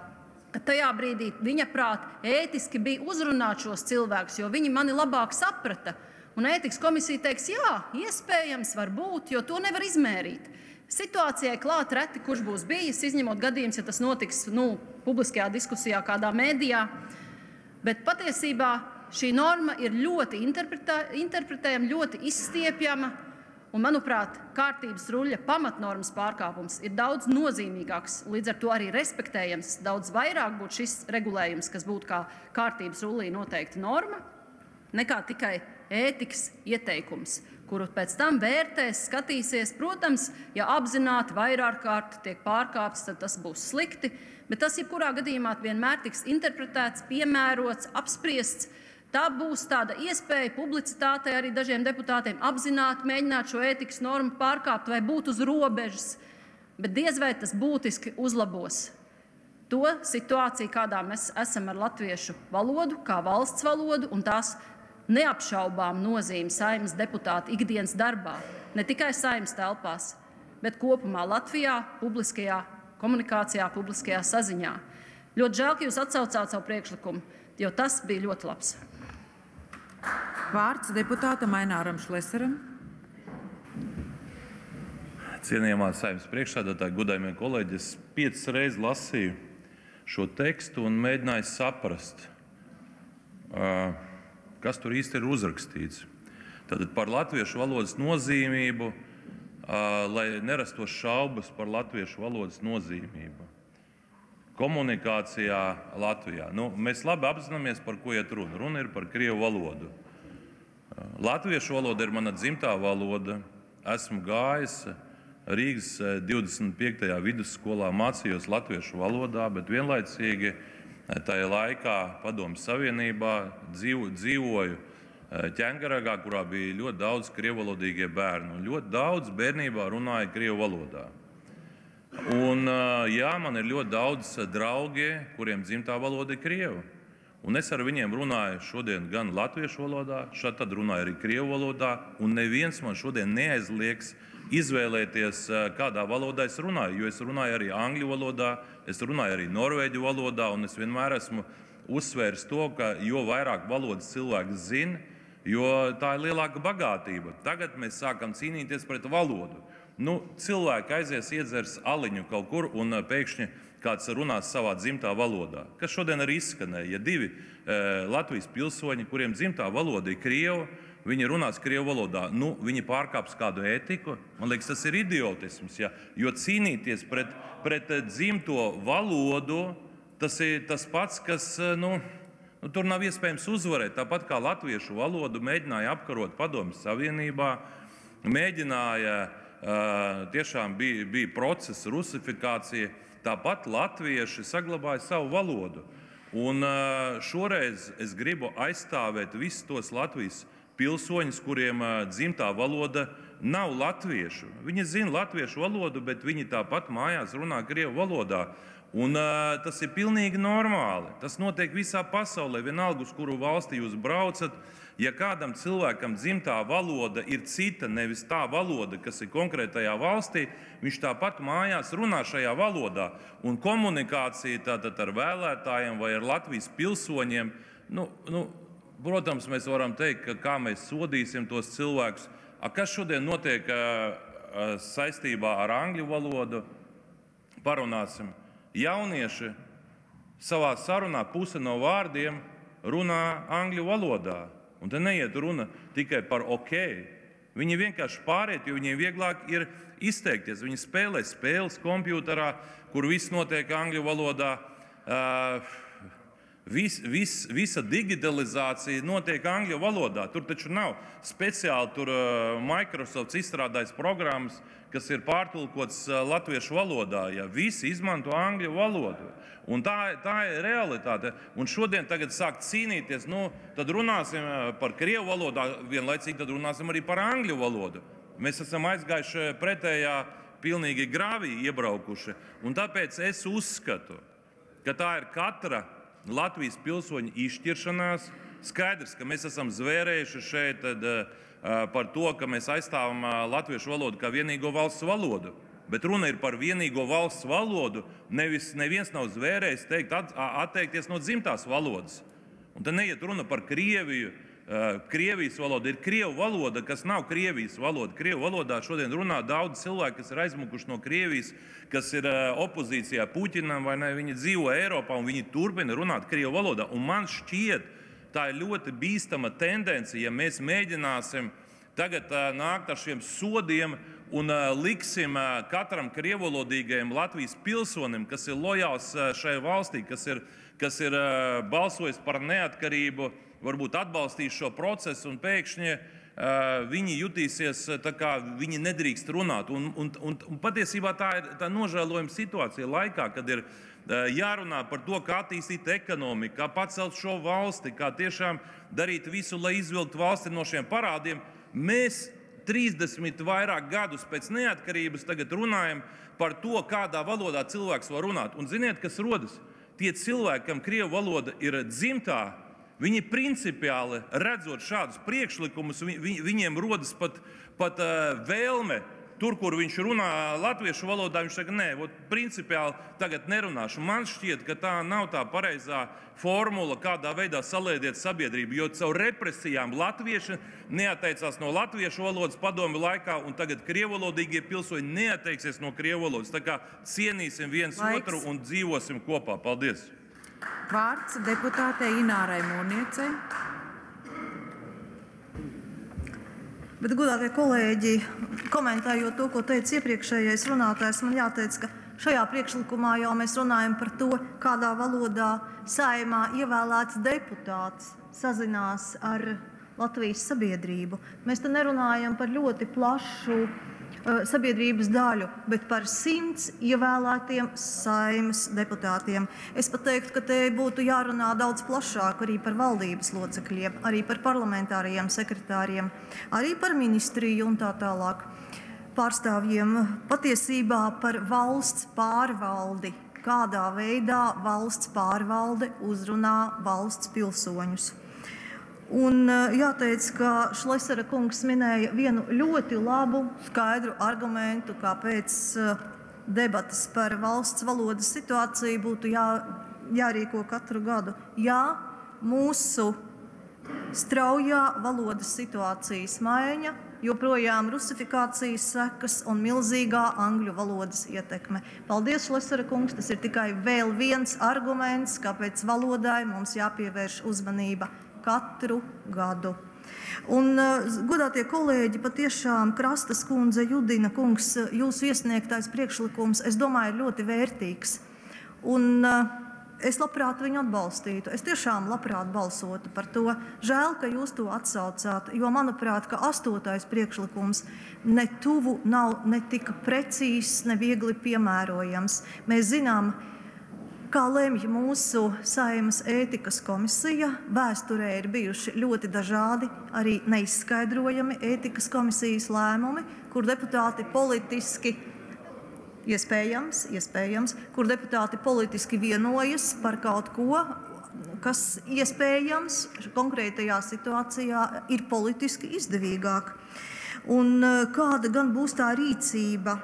ka tajā brīdī viņa prāt ētiski bija uzrunāt šos cilvēkus, jo viņi mani labāk saprata. Un ētikas komisija teiks, jā, iespējams, var būt, jo to nevar izmērīt. Situācijai klāt reti, kurš būs bijis, izņemot gadījums, ja tas notiks publiskajā diskusijā kādā mēdījā. Bet patiesībā šī norma ir ļoti interpretējama, ļoti izstiepjama, un, manuprāt, kārtības ruļļa pamatnormas pārkāpums ir daudz nozīmīgāks, līdz ar to arī respektējams, daudz vairāk būtu šis regulējums, kas būtu kā kārtības rullī noteikta norma, nekā tikai ētikas ieteikums, kuru pēc tam vērtēs, skatīsies. Protams, ja apzināti vairāk kārt tiek pārkāpts, tad tas būs slikti, bet tas jebkurā gadījumā vienmēr tiks interpretēts, piemērots, apspriests. Tā būs tāda iespēja publicitātei arī dažiem deputātiem apzināti mēģināt šo ētikas normu pārkāpt vai būt uz robežas, bet diez vai tas būtiski uzlabos to situāciju, kādā mēs esam ar latviešu valodu, kā valsts valodu, un tās neapšaubām nozīmi Saeimas deputātu ikdienas darbā, ne tikai Saeimas telpās, bet kopumā Latvijā, publiskajā komunikācijā, publiskajā saziņā. Ļoti žēl, ka jūs atsaucāt savu priekšlikumu, jo tas bija ļoti labs. Vārds deputātam Aināram Šlesaram. Cienījamā Saeimas priekšsēdētāja, godājumie kolēģi, es 5 reizes lasīju šo tekstu un mēģināju saprast, kas tur īsti ir uzrakstīts. Tātad par latviešu valodas nozīmību, lai nerastos šaubas par latviešu valodas nozīmību. Komunikācijā Latvijā. Mēs labi apzināmies, par ko iet runa. Runa ir par krievu valodu. Latviešu valoda ir mana dzimtā valoda. Esmu gājis Rīgas 25. vidusskolā, mācījos latviešu valodā, bet vienlaicīgi tajā laikā Padomju Savienībā dzīvoju Ķengaragā, kurā bija ļoti daudz krievalodīgie bērni. Ļoti daudz bērnībā runāja krievu valodā. Un, jā, man ir ļoti daudz draugi, kuriem dzimtā valoda ir krievu. Un es ar viņiem runāju šodien gan latviešu valodā, tad runāju arī krievu valodā, un neviens man šodien neaizliegs izvēlēties, kādā valodā es runāju, jo es runāju arī angļu valodā, es runāju arī norvēģu valodā, un es vienmēr esmu uzsvērs to, ka jo vairāk valodas cilvēks zina, jo tā ir lielāka bagātība. Tagad mēs sākam cīnīties pret valodu. Cilvēki aizies, iedzers aliņu kaut kur, un pēkšņi kāds runās savā dzimtā valodā, kas šodien arī izskanēja. Ja 2 Latvijas pilsoņi, kuriem dzimtā valoda ir krievu, viņi runās krievu valodā, viņi pārkāps kādu ētiku. Man liekas, tas ir idiotisms, ja? Jo cīnīties pret dzimto valodu, tas ir tas pats, kas, tur nav iespējams uzvarēt. Tāpat kā latviešu valodu mēģināja apkarot Padomju Savienībā, tiešām bija procesa rusifikācija, tāpat latvieši saglabāja savu valodu. Un šoreiz es gribu aizstāvēt visus tos Latvijas pilsoņus, kuriem dzimtā valoda nav latviešu. Viņi zina latviešu valodu, bet viņi tāpat mājās runā krievu valodā. Un tas ir pilnīgi normāli. Tas notiek visā pasaulē, vienalga, uz kuru valsti jūs braucat. Ja kādam cilvēkam dzimtā valoda ir cita, nevis tā valoda, kas ir konkrētajā valstī, viņš tāpat mājās runā šajā valodā. Un komunikācija tātad ar vēlētājiem vai ar Latvijas pilsoņiem, protams, mēs varam teikt, ka kā mēs sodīsim tos cilvēkus. Kas šodien notiek saistībā ar angļu valodu? Parunāsim. Jaunieši savā sarunā puse no vārdiem runā angļu valodā. Un te neiet runa tikai par ok. Viņi vienkārši pāriet, jo viņiem vieglāk ir izteikties. Viņi spēlē spēles kompjuterā, kur viss notiek angļu valodā. Visa digitalizācija notiek angļu valodā. Tur taču nav speciāli Microsoft izstrādājis programmas, kas ir pārtulkots latviešu valodā. Ja visi izmanto angļu valodu. Un tā ir realitāte. Un šodien tagad sākt cīnīties, tad runāsim par krievu valodā, vienlaicīgi tad runāsim arī par angļu valodu. Mēs esam aizgājuši pretējā pilnīgi grāvī iebraukuši. Un tāpēc es uzskatu, ka tā ir katra Latvijas pilsoņa izšķiršanās. Skaidrs, ka mēs esam zvērējuši šeit par to, ka mēs aizstāvam latviešu valodu kā vienīgo valsts valodu. Bet runa ir par vienīgo valsts valodu. Neviens nav zvērējis atteikties no dzimtās valodas. Un te neiet runa par Krieviju. Krievijas valoda ir krievu valoda, kas nav Krievijas valoda. Krievu valodā šodien runā daudz cilvēku, kas ir aizmukuši no Krievijas, kas ir opozīcijā Puķinam vai ne. Viņi dzīvo Eiropā un viņi turpina runāt krievu valodā. Un man šķiet, tā ir ļoti bīstama tendence, ja mēs mēģināsim tagad nākt ar šiem sodiem un liksim katram krievolodīgajam Latvijas pilsonim, kas ir lojāls šai valstī, kas ir balsojis par neatkarību, varbūt atbalstīs šo procesu un pēkšņi viņi jutīsies tā kā viņi nedrīkst runāt. Un patiesībā tā ir nožēlojama situācija laikā, kad ir jārunā par to, kā attīstīt ekonomiku, kā pacelt šo valsti, kā tiešām darīt visu, lai izvilktu valsti no šiem parādiem. Mēs 30 vairāk gadus pēc neatkarības tagad runājam par to, kādā valodā cilvēks var runāt. Un ziniet, kas rodas? Tie cilvēki, kam krievu valoda ir dzimtā, viņi principiāli redzot šādus priekšlikumus, viņiem rodas pat vēlme. Tur, kur viņš runā latviešu valodā, viņš saka, nē, principiāli tagad nerunāšu. Man šķiet, ka tā nav tā pareizā formula, kādā veidā salēdiet sabiedrību, jo caur represijām latvieši neatteicās no latviešu valodas padomju laikā, un tagad krievolodīgie pilsoņi neatteiksies no krievu valodas. Tā kā cienīsim viens otru un dzīvosim kopā. Paldies! Vārds deputātei Inārai Mūrniecei. Bet, godātie kolēģi, komentējot to, ko teica iepriekšējais runātājs, man jāteic, ka šajā priekšlikumā jau mēs runājam par to, kādā valodā Saeimā ievēlēts deputāts sazinās ar Latvijas sabiedrību. Mēs te nerunājam par ļoti plašu sabiedrības daļu, bet par 100 ievēlētiem Saeimas deputātiem. Es pat teiktu, ka te būtu jārunā daudz plašāk arī par valdības locekļiem, arī par parlamentārajiem sekretāriem, arī par ministriju un tā tālāk pārstāvjiem. Patiesībā par valsts pārvaldi, kādā veidā valsts pārvalde uzrunā valsts pilsoņus. Un jāteic, ka Šlesera kungs minēja vienu ļoti labu, skaidru argumentu, kāpēc debatas par valsts valodas situāciju būtu jārīko katru gadu. Jā, mūsu straujā valodas situācijas maiņa, joprojām rusifikācijas sekas un milzīgā angļu valodas ietekme. Paldies, Šlesera kungs, tas ir tikai vēl viens arguments, kāpēc valodai mums jāpievērš uzmanība katru gadu. Un, godātie kolēģi, patiešām Krastas kundze, Judina kungs, jūsu iesniegtais priekšlikums, es domāju, ir ļoti vērtīgs. Un es labprāt viņu atbalstītu. Es tiešām labprāt balsotu par to. Žēl, ka jūs to atsaucāt, jo, manuprāt, ka 8. priekšlikums ne tuvu nav ne tik precīzs, ne viegli piemērojams. Mēs zinām, Kā lemj mūsu Saeimas ētikas komisija, vēsturē ir bijuši ļoti dažādi, arī neizskaidrojami ētikas komisijas lēmumi, kur deputāti politiski, iespējams, kur deputāti politiski vienojas par kaut ko, kas iespējams konkrētajā situācijā ir politiski izdevīgāk. Un kāda gan būs tā rīcība,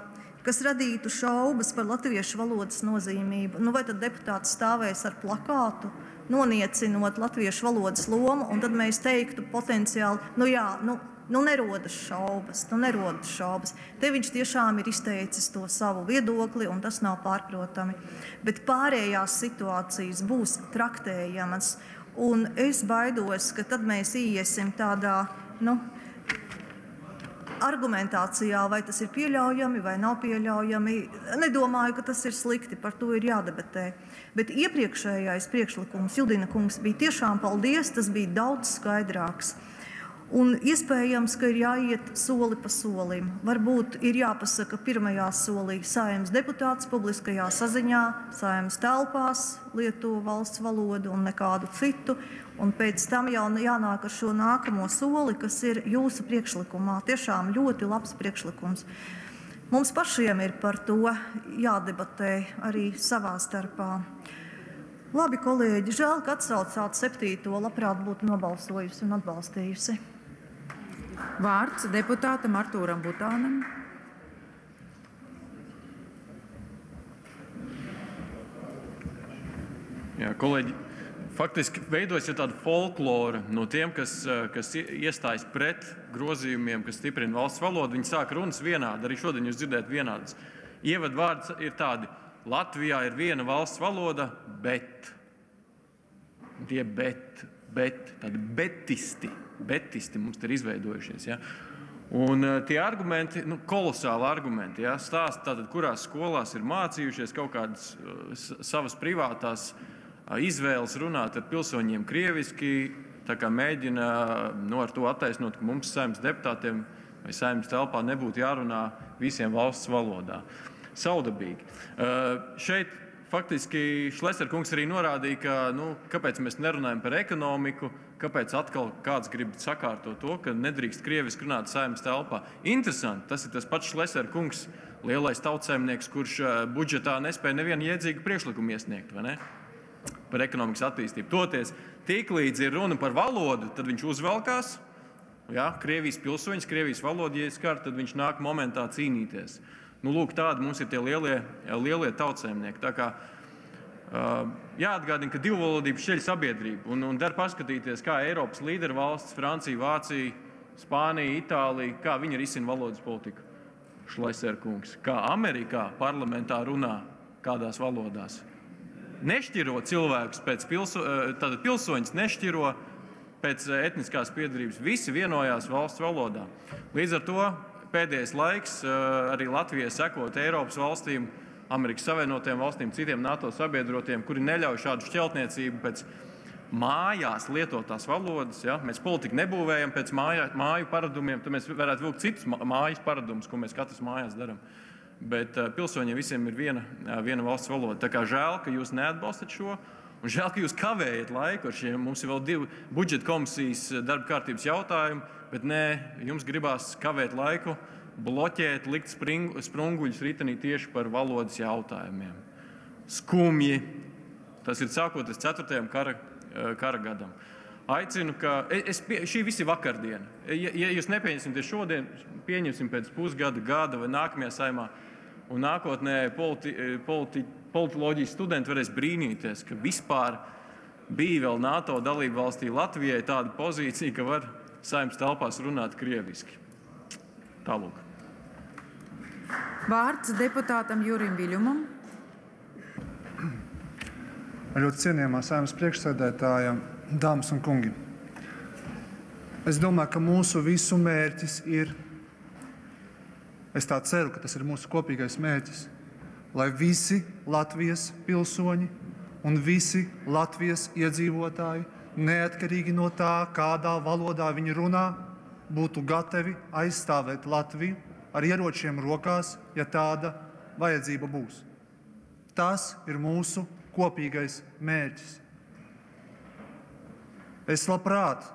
kas radītu šaubas par latviešu valodas nozīmību? Vai tad deputāts stāvēs ar plakātu, noniecinot latviešu valodas lomu, un tad mēs teiktu potenciāli, nerodas šaubas. Te viņš tiešām ir izteicis to savu viedokli, un tas nav pārprotami. Bet pārējās situācijas būs traktējamas, un es baidos, ka tad mēs iesim tādā, argumentācijā, vai tas ir pieļaujami vai nav pieļaujami. Nedomāju, ka tas ir slikti, par to ir jādebatē. Bet iepriekšējais priekšlikums, Judina kungs, bija tiešām paldies, tas bija daudz skaidrāks. Un iespējams, ka ir jāiet soli pa solim. Varbūt ir jāpasaka pirmajā solī Saeimas deputāts publiskajā saziņā, Saeimas telpās lieto valsts valodu un nekādu citu. Un pēc tam jau jānāk ar šo nākamo soli, kas ir jūsu priekšlikumā. Tiešām ļoti labs priekšlikums. Mums pašiem ir par to jādebatē arī savā starpā. Labi, kolēģi, žēl, ka atsaucāt 7. labprāt būtu nobalsojusi un atbalstījusi. Vārds deputātam Artūram Butānam. Jā, kolēģi, faktiski veidojas tāda folklora no tiem, kas iestājas pret grozījumiem, kas stiprina valsts valodu. Viņi sāk runas vienādi, arī šodien jūs dzirdēt vienādas. Ievadvārds ir tādi: Latvijā ir viena valsts valoda, bet. Tie tādi betisti mums ir izveidojušies. Ja? Un tie argumenti, kolosāli argumenti, ja? Stāst tātad, kurās skolās ir mācījušies kaut kādas savas privātās izvēles runāt ar pilsoņiem krieviski, tā kā mēģina ar to attaisnot, ka mums Saeimas deputātiem vai Saeimas telpā nebūtu jārunā visiem valsts valodā. Saudabīgi. Šeit faktiski Šlesner kungs arī norādīja, ka kāpēc mēs nerunājam par ekonomiku, kāpēc atkal kāds grib sakārtot to, ka nedrīkst krieviski runāt Saeimas telpā. Interesanti, tas ir tas pats Šlesner kungs, lielais tautsaimnieks, kurš budžetā nespēja nevienu jēdzīgu priekšlikumu iesniegt, vai ne? Par ekonomikas attīstību. Toties, tiklīdz ir runa par valodu, tad viņš uzvelkās, Krievijas pilsoņus, Krievijas valodu, ja skar, tad viņš nāk momentā cīnīties. Lūk, tādi mums ir tie lielie tautsaimnieki. Tā kā jāatgādina, ka divvalodība šķeļ sabiedrību, un der paskatīties, kā Eiropas līdervalstis, Francija, Vācija, Spānija, Itālija, kā viņi risina valodas politiku. Šlesner kungs, kā Amerikā parlamentā runā kādās valodās. Nešķiro cilvēkus pēc pilsoņus, nešķiro pēc etniskās piedarības. Visi vienojās valsts valodā. Līdz ar to pēdējais laiks arī Latvijai sekot Eiropas valstīm, Amerikas Savienotajām valstīm, citiem NATO sabiedrotiem, kuri neļauj šādu šķeltniecību pēc mājās lietotās valodas. Ja? Mēs politiku nebūvējam pēc māju paradumiem, tad mēs varētu vilkt citus mājas paradumus, ko mēs katrs mājās darām. Bet pilsoņiem visiem ir viena valsts valoda. Tā kā žēl, ka jūs neatbalstat šo, un žēl, ka jūs kavējat laiku ar šiem. Mums ir vēl 2 budžeta komisijas darba kārtības jautājumi, bet nē, jums gribās kavēt laiku, bloķēt, likt sprunguļus ritenī tieši par valodas jautājumiem. Skumji. Tas ir sākoties 4. kara gadam. Aicinu, ka šī visi vakardiena. Ja jūs nepieņemsimies šodien, pieņemsim pēc pusgada, gada vai nākamajā saimā, un nākotnē politoloģijas studenti varēs brīnīties, ka vispār bija vēl NATO dalību valstī Latvijai tāda pozīcija, ka var Saeimas telpās runāt krieviski. Tālūk. Vārds deputātam Jurim Viļumam. Ļoti cienījamā Saeimas priekšsēdētāja, dāmas un kungi. Es domāju, ka mūsu visu mērķis ir, es tā ceru, ka tas ir mūsu kopīgais mērķis, lai visi Latvijas pilsoņi un visi Latvijas iedzīvotāji, neatkarīgi no tā, kādā valodā viņi runā, būtu gatavi aizstāvēt Latviju ar ieročiem rokās, ja tāda vajadzība būs. Tas ir mūsu kopīgais mērķis. Es labprāt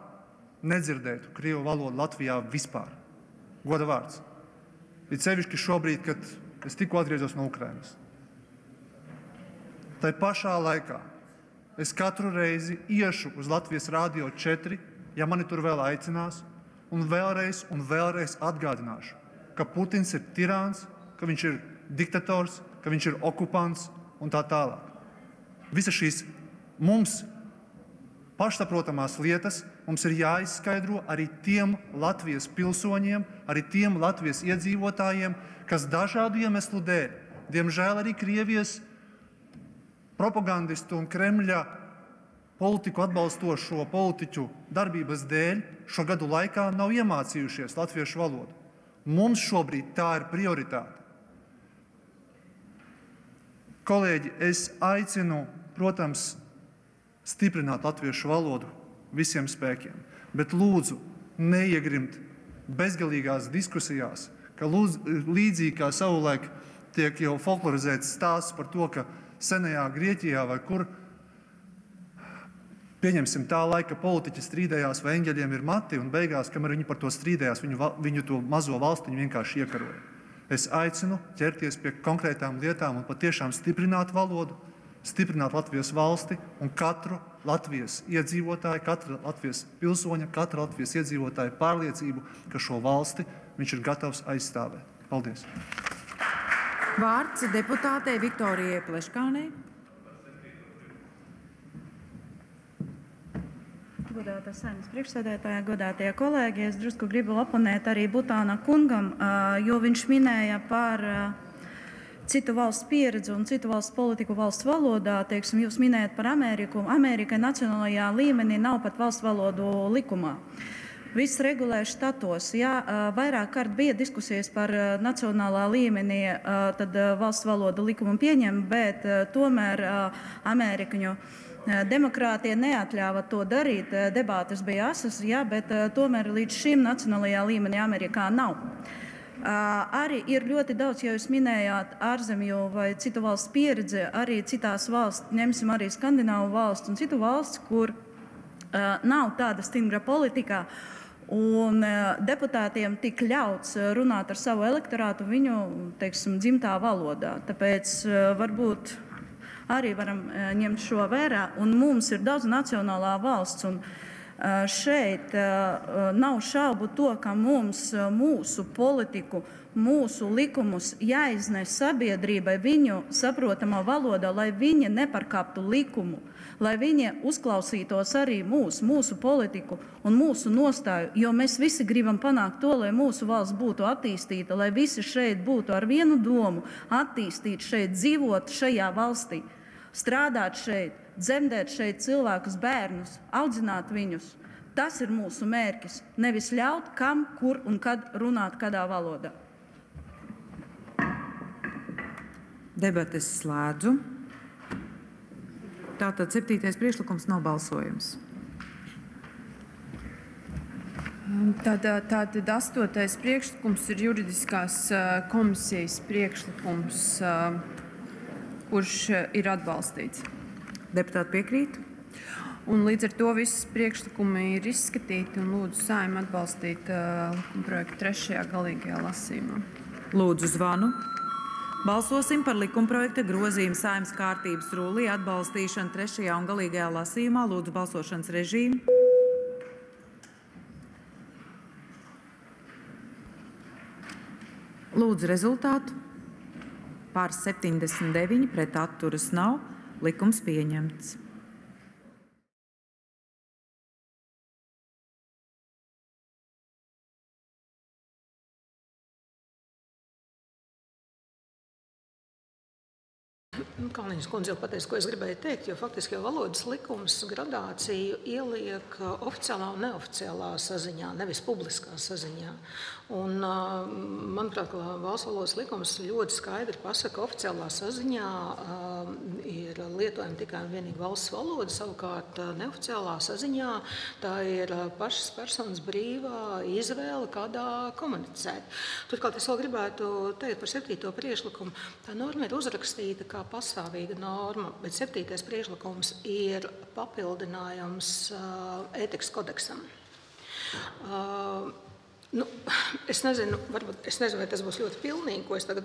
nedzirdētu krievu valodu Latvijā vispār. Goda vārds. It sevišķi šobrīd, kad es tikko atgriezos no Ukrainas. Tai pašā laikā es katru reizi iešu uz Latvijas Rādio 4, ja mani tur vēl aicinās, un vēlreiz atgādināšu, ka Putins ir tirāns, ka viņš ir diktators, ka viņš ir okupants un tā tālāk. Visas šīs mums pašsaprotamās lietas mums ir jāizskaidro arī tiem Latvijas pilsoņiem, arī tiem Latvijas iedzīvotājiem, kas dažādu iemeslu dēļ, diemžēl arī Krievijas propagandistu un Kremļa politiku atbalstošo politiķu darbības dēļ šo gadu laikā nav iemācījušies latviešu valodu. Mums šobrīd tā ir prioritāte. Kolēģi, es aicinu, protams, stiprināt latviešu valodu visiem spēkiem, bet lūdzu neiegrimt bezgalīgās diskusijās, ka līdzīgi kā savulaik tiek jau folklorizēts stāsts par to, ka senajā Grieķijā vai kur, pieņemsim tā laika politiķi strīdējās, vai eņģeļiem ir mati, un beigās, kamēr viņi par to strīdējās, viņu to mazo valstiņu vienkārši iekaroja. Es aicinu ķerties pie konkrētām lietām un patiešām stiprināt valodu, stiprināt Latvijas valsti un katru Latvijas iedzīvotāju, katra Latvijas pilsoņa, katra Latvijas iedzīvotāja pārliecību, ka šo valsti viņš ir gatavs aizstāvēt. Paldies! Vārds deputātei Viktorijai Pleškānei. Godātā Saeimas priekšsēdētāja, godātie kolēģi, es drusku gribu oponēt arī Butāna kungam, jo viņš minēja par citu valstu pieredzi un citu valstu politiku valsts valodā. Teiksim, jūs minējat par Ameriku. Amerikai nacionālajā līmenī nav pat valsts valodu likumā. Viss regulē štatos. Jā, vairāk kārt bija diskusijas par nacionālā līmenī, tad valsts valodu likumu pieņem, bet tomēr amerikāņu demokrātija neatļāva to darīt. Debātes bija asas, jā, bet tomēr līdz šim nacionālajā līmenī Amerikā nav. Arī ir ļoti daudz, ja jūs minējāt ārzemju vai citu valstu pieredzi, arī citās valsts, ņemsim arī Skandināvu valsts un citu valsts, kur nav tāda stingra politika, un deputātiem tik ļauts runāt ar savu elektorātu viņu, teiksim, dzimtā valodā. Tāpēc varbūt arī varam ņemt šo vērā, un mums ir daudz nacionālā valsts, un šeit nav šaubu to, ka mums mūsu politiku, mūsu likumus jāiznes sabiedrībai viņu saprotamā valodā, lai viņi neparkāptu likumu, lai viņi uzklausītos arī mūsu politiku un mūsu nostāju, jo mēs visi gribam panākt to, lai mūsu valsts būtu attīstīta, lai visi šeit būtu ar vienu domu, attīstīt šeit, dzīvot šajā valstī, strādāt šeit, dzemdēt šeit cilvēkus, bērnus, audzināt viņus. Tas ir mūsu mērķis, nevis ļaut kam, kur un kad runāt kādā valodā. Debates slēdzu. Tātad 7. priekšlikums nav balsojums. Tātad 8. priekšlikums ir juridiskās komisijas priekšlikums, kurš ir atbalstīts. Deputāti piekrīt? Un līdz ar to visas priekšlikumi ir izskatīti un lūdzu Saeimu atbalstīt likumprojektu 3. galīgajā lasījumā. Lūdzu zvanu. Balsosim par likumprojekta grozījumu Saeimas kārtības rullī atbalstīšanu 3. un galīgajā lasījumā. Lūdzu balsošanas režīmu. Lūdzu rezultātu. Pār 79, pret atturas nav. Likums pieņemts. Kalniņas kundze jau pateica, ko es gribēju teikt, jo faktiski jau valodas likums gradāciju ieliek oficiālā un neoficiālā saziņā, nevis publiskā saziņā. Un, manuprāt, valsts valodas likums ļoti skaidri pasaka, oficiālā saziņā ir lietojama tikai un vienīgi valsts valoda, savukārt neoficiālā saziņā tā ir pašas personas brīvā izvēle, kādā komunicēt. Turklāt es vēl gribētu teikt par 7. priekšlikumu. Tā norma ir uzrakstīta kā pastāvīga norma, bet 7. priekšlikums ir papildinājums ētikas kodeksam. Es nezinu, vai tas būs ļoti pilnīgi, ko es tagad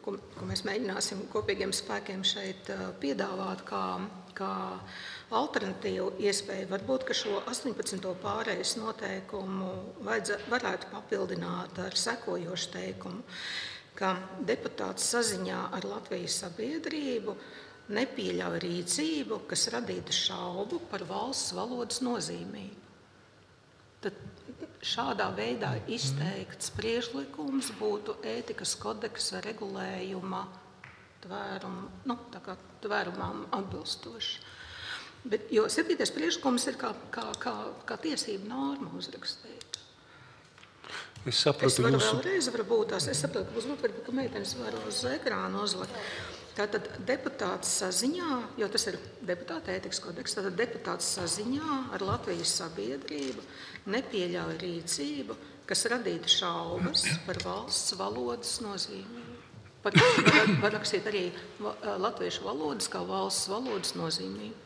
ko mēs mēģināsim kopīgiem spēkiem šeit piedāvāt kā alternatīvu iespēju. Varbūt, ka šo 18. pārejas noteikumu varētu papildināt ar sekojošu teikumu, ka deputāts saziņā ar Latvijas sabiedrību nepieļauj rīcību, kas radītu šaubu par valsts valodas nozīmību. Tad šādā veidā izteikts priekšlikums būtu ētikas kodeksa regulējuma tvērumam atbilstošs. Jo 7. priekšlikums ir kā tiesība norma uzrakstīta. Es saprotu vēlreiz, es saprotu, ka būs varbūt, ka meitenes var uz ekrānu uzlikt. Tātad deputāts saziņā, jo tas ir deputāta ētikas kodeks, tātad deputāts saziņā ar Latvijas sabiedrību nepieļauj rīcību, kas radītu šaubas par valsts valodas nozīmību. Var rakstīt arī latviešu valodas kā valsts valodas nozīmību.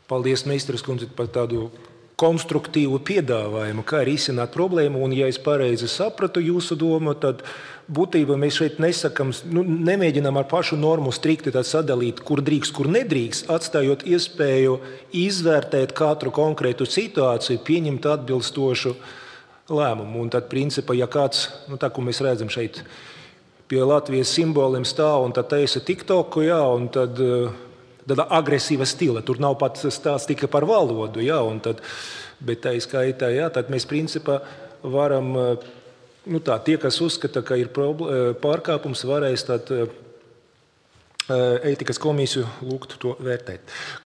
Paldies, Meistares kundze, par tādu konstruktīvu piedāvājumu, kā risināt problēmu. Un, ja es pareizi sapratu jūsu domu, tad būtībā mēs šeit nesakam, nemēģinām ar pašu normu strikti sadalīt, kur drīkst, kur nedrīkst, atstājot iespēju izvērtēt katru konkrētu situāciju, pieņemt atbilstošu lēmumu. Un tad, principā, ja kāds, tā, ko mēs redzam šeit, pie Latvijas simboliem stāv un tad taisa TikToku, un tad agresīva stila. Tur nav pat stāsts tikai par valodu, bet tā skaitā, tad mēs principā varam, tie, kas uzskata, ka ir pārkāpums, varēs tad ētikas komisiju lūgt to vērtēt.